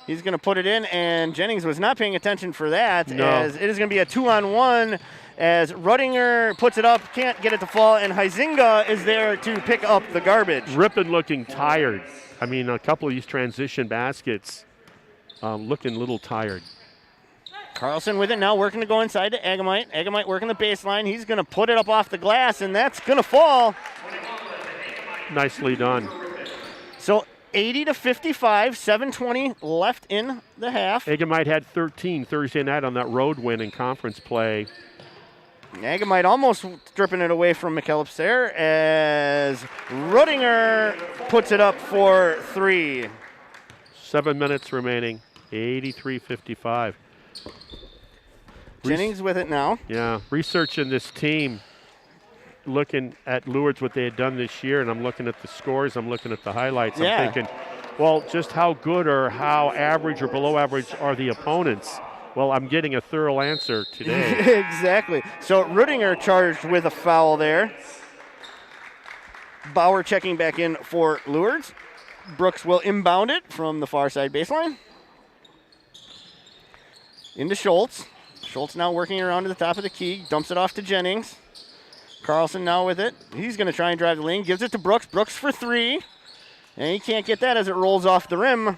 He's going to put it in, and Jennings was not paying attention for that, as it is going to be a 2-on-1 as Ruttinger puts it up, can't get it to fall, and Huizinga is there to pick up the garbage. Ripon looking tired. I mean, a couple of these transition baskets looking a little tired. Carlson with it now, working to go inside to Agamite. Agamite working the baseline. He's going to put it up off the glass, and that's going to fall. Nicely done. So 80-55, 7:20 left in the half. Agamite had 13 Thursday night on that road win in conference play. Agamite almost stripping it away from McKellips there as Ruttinger puts it up for 3. 7 minutes remaining, 83-55. Jennings with it now. Yeah, researching this team, looking at Lourdes, what they had done this year, and I'm looking at the scores, I'm looking at the highlights. Yeah. I'm thinking, well, just how good or how average or below average are the opponents? Well, I'm getting a thorough answer today. Exactly. So Ruttinger charged with a foul there. Bauer checking back in for Lourdes. Brooks will inbound it from the far side baseline. Into Schultz. Schultz now working around to the top of the key. Dumps it off to Jennings. Carlson now with it. He's going to try and drive the lane. Gives it to Brooks. Brooks for 3. And he can't get that as it rolls off the rim.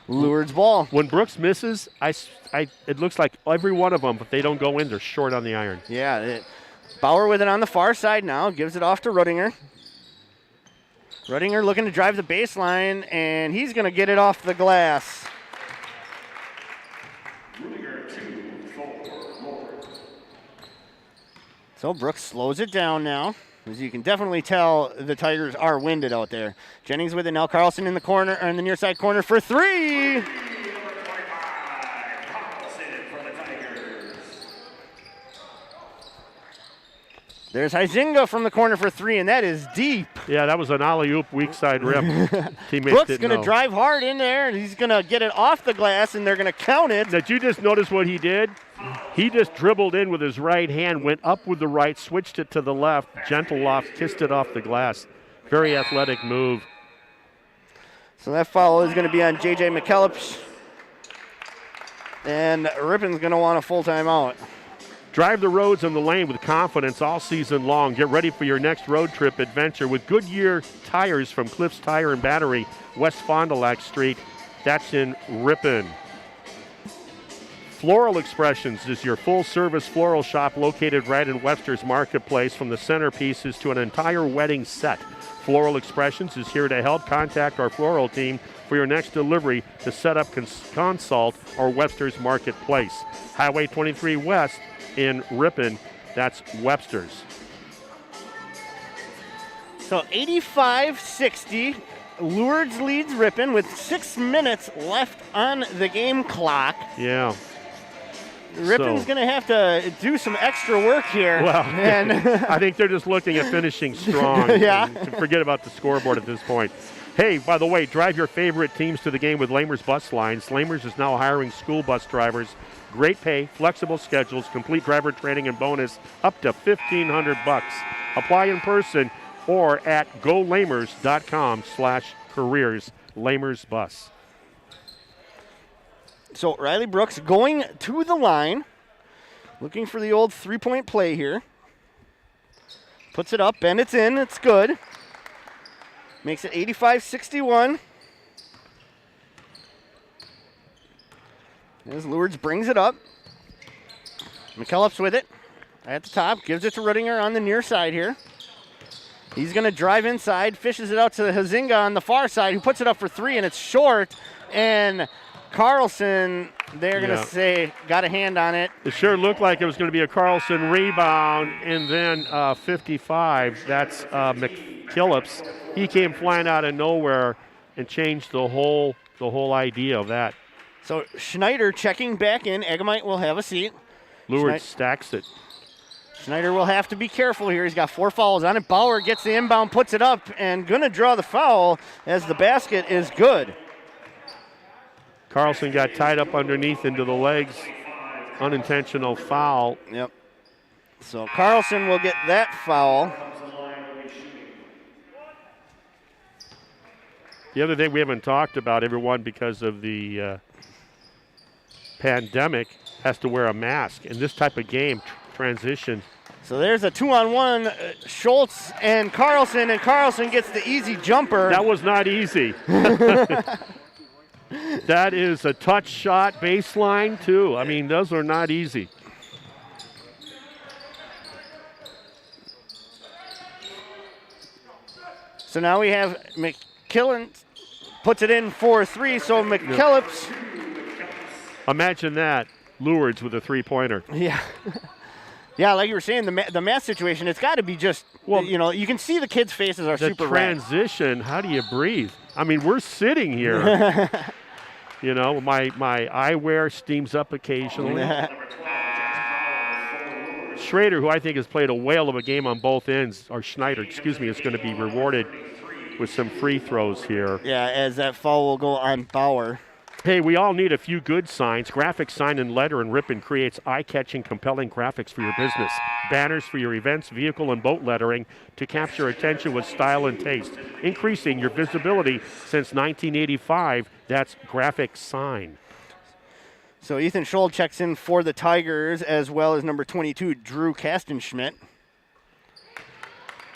Lourdes ball. When Brooks misses, it looks like every one of them, if they don't go in, they're short on the iron. Yeah. Bauer with it on the far side now. Gives it off to Ruttinger. Ruttinger looking to drive the baseline, and he's going to get it off the glass. So Brooks slows it down now. As you can definitely tell, the Tigers are winded out there. Jennings with it now. Carlson in the corner, or in the near side corner for 3. There's Huizinga from the corner for 3, and that is deep. Yeah, that was an alley-oop weak side rim. Teammates Brooks didn't going to know. drive hard in there, and he's going to get it off the glass, and they're going to count it. Did you just notice what he did? He just dribbled in with his right hand, went up with the right, switched it to the left, gentle loft, kissed it off the glass. Very athletic move. So that foul is going to be on J.J. McKellips, and Ripon's going to want a full timeout. Drive the roads and the lane with confidence all season long. Get ready for your next road trip adventure with Goodyear tires from Cliffs Tire and Battery, West Fond du Lac Street. That's in Ripon. Floral Expressions is your full-service floral shop located right in Webster's Marketplace, from the centerpieces to an entire wedding set. Floral Expressions is here to help. Contact our floral team for your next delivery to set up consult or Webster's Marketplace. Highway 23 West in Ripon, that's Webster's. So 85-60, Lourdes leads Ripon with 6 minutes left on the game clock. Yeah. Ripon's going to have to do some extra work here. Well, and I think they're just looking at finishing strong. Yeah. And forget about the scoreboard at this point. Hey, by the way, drive your favorite teams to the game with Lamers Bus Lines. Lamers is now hiring school bus drivers. Great pay, flexible schedules, complete driver training and bonus up to $1,500. Apply in person or at golamers.com/careers. Lamers Bus. So Riley Brooks going to the line, looking for the old three-point play here. Puts it up, and it's in. It's good. Makes it 85-61. As Lourdes brings it up. McKellips with it at the top. Gives it to Rudinger on the near side here. He's going to drive inside. Fishes it out to Hazinga on the far side, who puts it up for three, and it's short. And Carlson, they're going to say, got a hand on it. It sure looked like it was going to be a Carlson rebound, and then 55. That's McKillips. He came flying out of nowhere and changed the whole idea of that. So Schneider checking back in. Egamite will have a seat. Lourdes stacks it. Schneider will have to be careful here. He's got 4 fouls on it. Bauer gets the inbound, puts it up, and going to draw the foul as the basket is good. Carlson got tied up underneath into the legs. Unintentional foul. Yep. So Carlson will get that foul. The other thing we haven't talked about, everyone, because of the pandemic, has to wear a mask. In this type of game, transition. So there's a 2-on-1, Schultz and Carlson gets the easy jumper. That was not easy. That is a touch shot baseline, too. I mean, those are not easy. So now we have McKillen puts it in for 3, so McKellips. Imagine that, Lourdes with a three-pointer. Yeah. Yeah, like you were saying, the math situation, it's got to be just, you can see the kids' faces are super red. The transition, how do you breathe? I mean, we're sitting here. My eyewear steams up occasionally. Schrader, who I think has played a whale of a game on both ends, or Schneider, is going to be rewarded with some free throws here. Yeah, as that foul will go on Bauer. Hey, we all need a few good signs. Graphic Sign and Letter in Ripon creates eye-catching, compelling graphics for your business. Banners for your events, vehicle, and boat lettering to capture attention with style and taste. Increasing your visibility since 1985. That's Graphic Sign. So Ethan Scholl checks in for the Tigers, as well as number 22, Drew Kastenschmidt.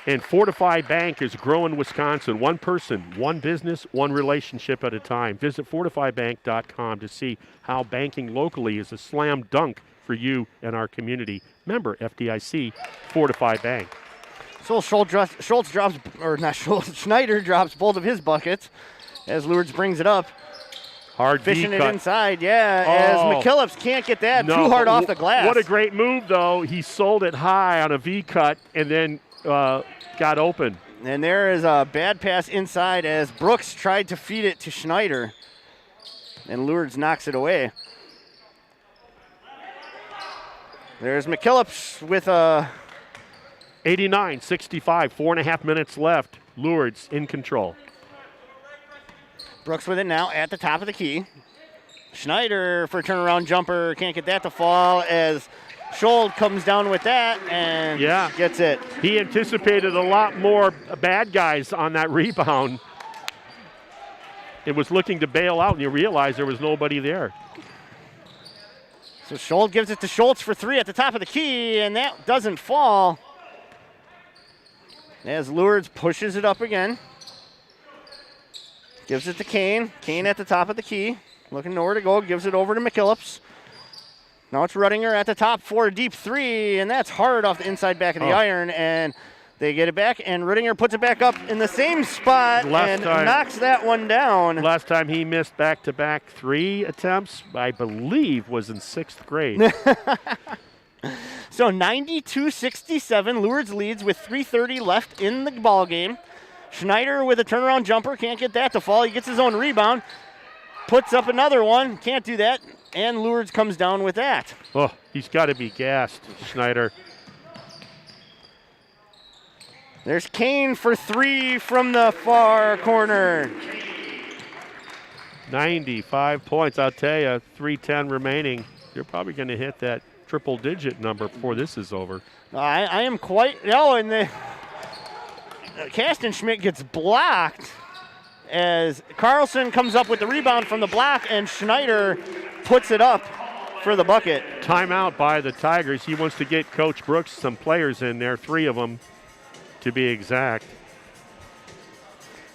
And Fortify Bank is growing Wisconsin. One person, one business, one relationship at a time. Visit fortifybank.com to see how banking locally is a slam dunk for you and our community. Member FDIC, Fortify Bank. So Schneider drops both of his buckets as Lourdes brings it up. Hard fishing V-cut. It inside, as McKillips can't get that too hard off the glass. What a great move, though. He sold it high on a V-cut and then got open. And there is a bad pass inside as Brooks tried to feed it to Schneider. And Lourdes knocks it away. There's McKillips with a 89-65, 4.5 minutes left. Lourdes in control. Brooks with it now at the top of the key. Schneider for a turnaround jumper. Can't get that to fall as Scholl comes down with that and gets it. He anticipated a lot more bad guys on that rebound. It was looking to bail out, and you realize there was nobody there. So Scholl gives it to Schultz for 3 at the top of the key, and that doesn't fall. As Lourdes pushes it up again. Gives it to Kane. Kane at the top of the key. Looking nowhere to go. Gives it over to McKillips. Now it's Rudinger at the top for a deep 3, and that's hard off the inside back of the iron, and they get it back, and Rudinger puts it back up in the same spot knocks that one down. Last time he missed back-to-back 3 attempts, I believe, was in 6th grade. So 92-67, Lourdes leads with 3:30 left in the ball game. Schneider with a turnaround jumper, can't get that to fall. He gets his own rebound, puts up another one, can't do that, and Lourdes comes down with that. Oh, he's got to be gassed, Schneider. There's Kane for 3 from the far corner. 95 points, I'll tell you, 3:10 remaining. They're probably going to hit that triple-digit number before this is over. I am quite, and the Kastenschmidt gets blocked as Carlson comes up with the rebound from the block, and Schneider puts it up for the bucket. Timeout by the Tigers. He wants to get Coach Brooks some players in there, 3 of them to be exact.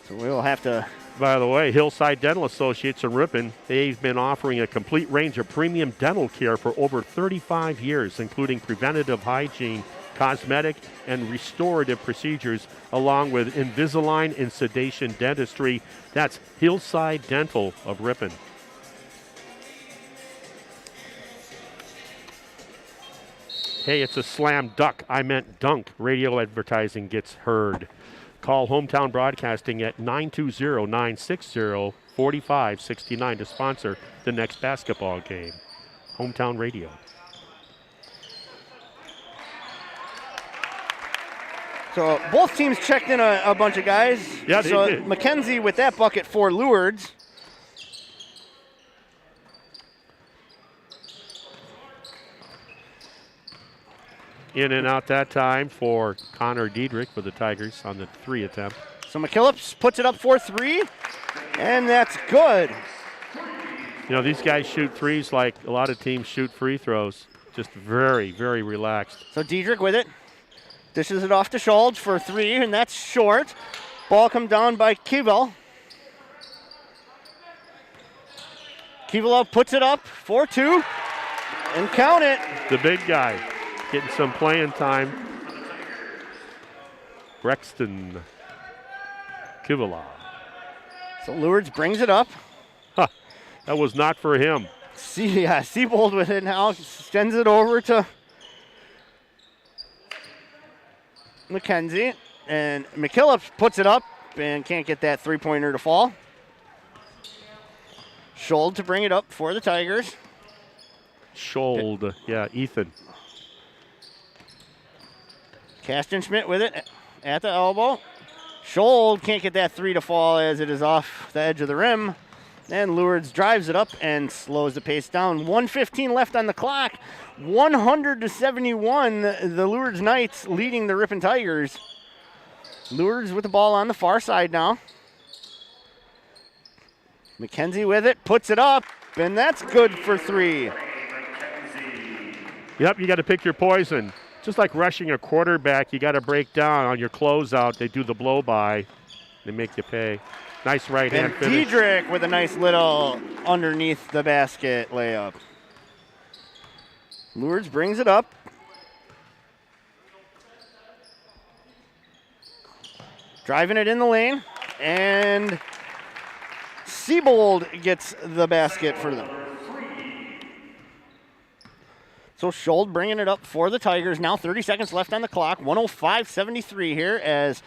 So we'll have to. By the way, Hillside Dental Associates in Ripon, they've been offering a complete range of premium dental care for over 35 years, including preventative hygiene, cosmetic, and restorative procedures, along with Invisalign and sedation dentistry. That's Hillside Dental of Ripon. Hey, it's a slam duck. I meant dunk. Radio advertising gets heard. Call Hometown Broadcasting at 920-960-4569 to sponsor the next basketball game. Hometown Radio. So both teams checked in a bunch of guys. Yeah, they so did. McKenzie with that bucket for Lourdes. In and out that time for Connor Diedrich for the Tigers on the 3 attempt. So McKillips puts it up for 3, and that's good. You know, these guys shoot threes like a lot of teams shoot free throws. Just very, very relaxed. So Diedrich with it. Dishes it off to Schultz for 3, and that's short. Ball come down by Kivel. Kivel puts it up for 2, and count it. The big guy getting some playing time. Brexton Kivala. So Lourdes brings it up. That was not for him. Siebold with it now. Sends it over to McKenzie. And McKillips puts it up and can't get that 3-pointer to fall. Schold to bring it up for the Tigers. Schold, yeah, Ethan. Kastenschmidt with it at the elbow. Schold can't get that 3 to fall as it is off the edge of the rim. And Lourdes drives it up and slows the pace down. 1:15 left on the clock. 100-71. The Lourdes Knights leading the Ripon Tigers. Lourdes with the ball on the far side now. McKenzie with it, puts it up, and that's good for 3. Yep, you got to pick your poison. Just like rushing a quarterback, you got to break down on your closeout. They do the blow-by. They make you pay. Nice right-hand finish. Diedrich with a nice little underneath the basket layup. Lourdes brings it up. Driving it in the lane. And Siebold gets the basket for them. So Schold bringing it up for the Tigers. Now 30 seconds left on the clock. 105-73 here as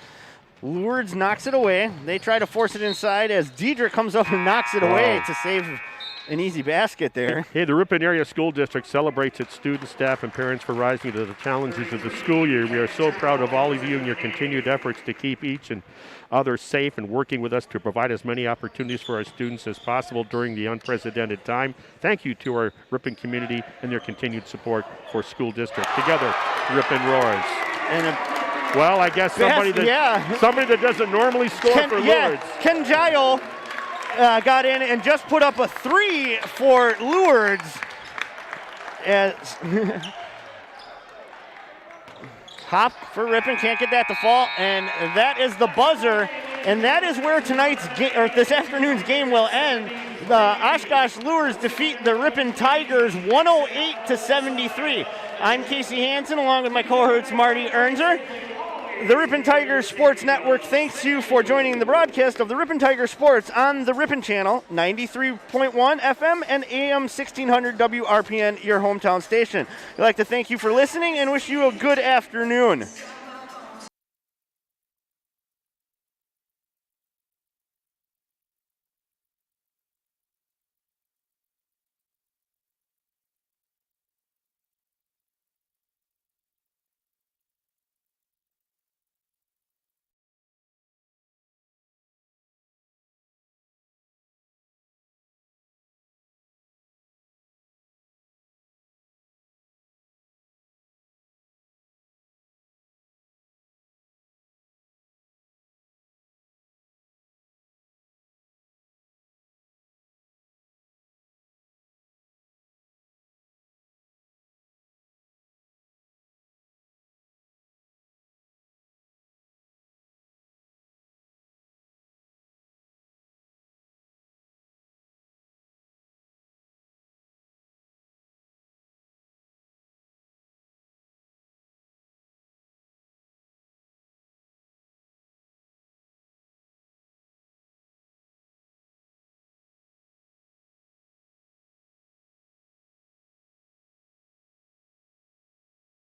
Lourdes knocks it away. They try to force it inside as Diedrich comes up and knocks it away to save an easy basket there. Hey, the Ripon Area School District celebrates its students, staff, and parents for rising to the challenges of the school year. We are so proud of all of you and your continued efforts to keep each and other safe and working with us to provide as many opportunities for our students as possible during the unprecedented time. Thank you to our Ripon community and their continued support for school district. Together, Ripon roars. And well, I guess somebody that doesn't normally score for Lourdes. Ken Gile got in and just put up a 3 for Lourdes. As Hop for Ripon, can't get that to fall, and that is the buzzer, and that is where this afternoon's game will end. The Oshkosh Lourdes defeat the Ripon Tigers 108-73. I'm Casey Hansen along with my co-host Marty Ernzer. The Ripon Tigers Sports Network thanks you for joining the broadcast of the Ripon Tiger Sports on the Ripon Channel, 93.1 FM and AM 1600 WRPN, your hometown station. I'd like to thank you for listening and wish you a good afternoon.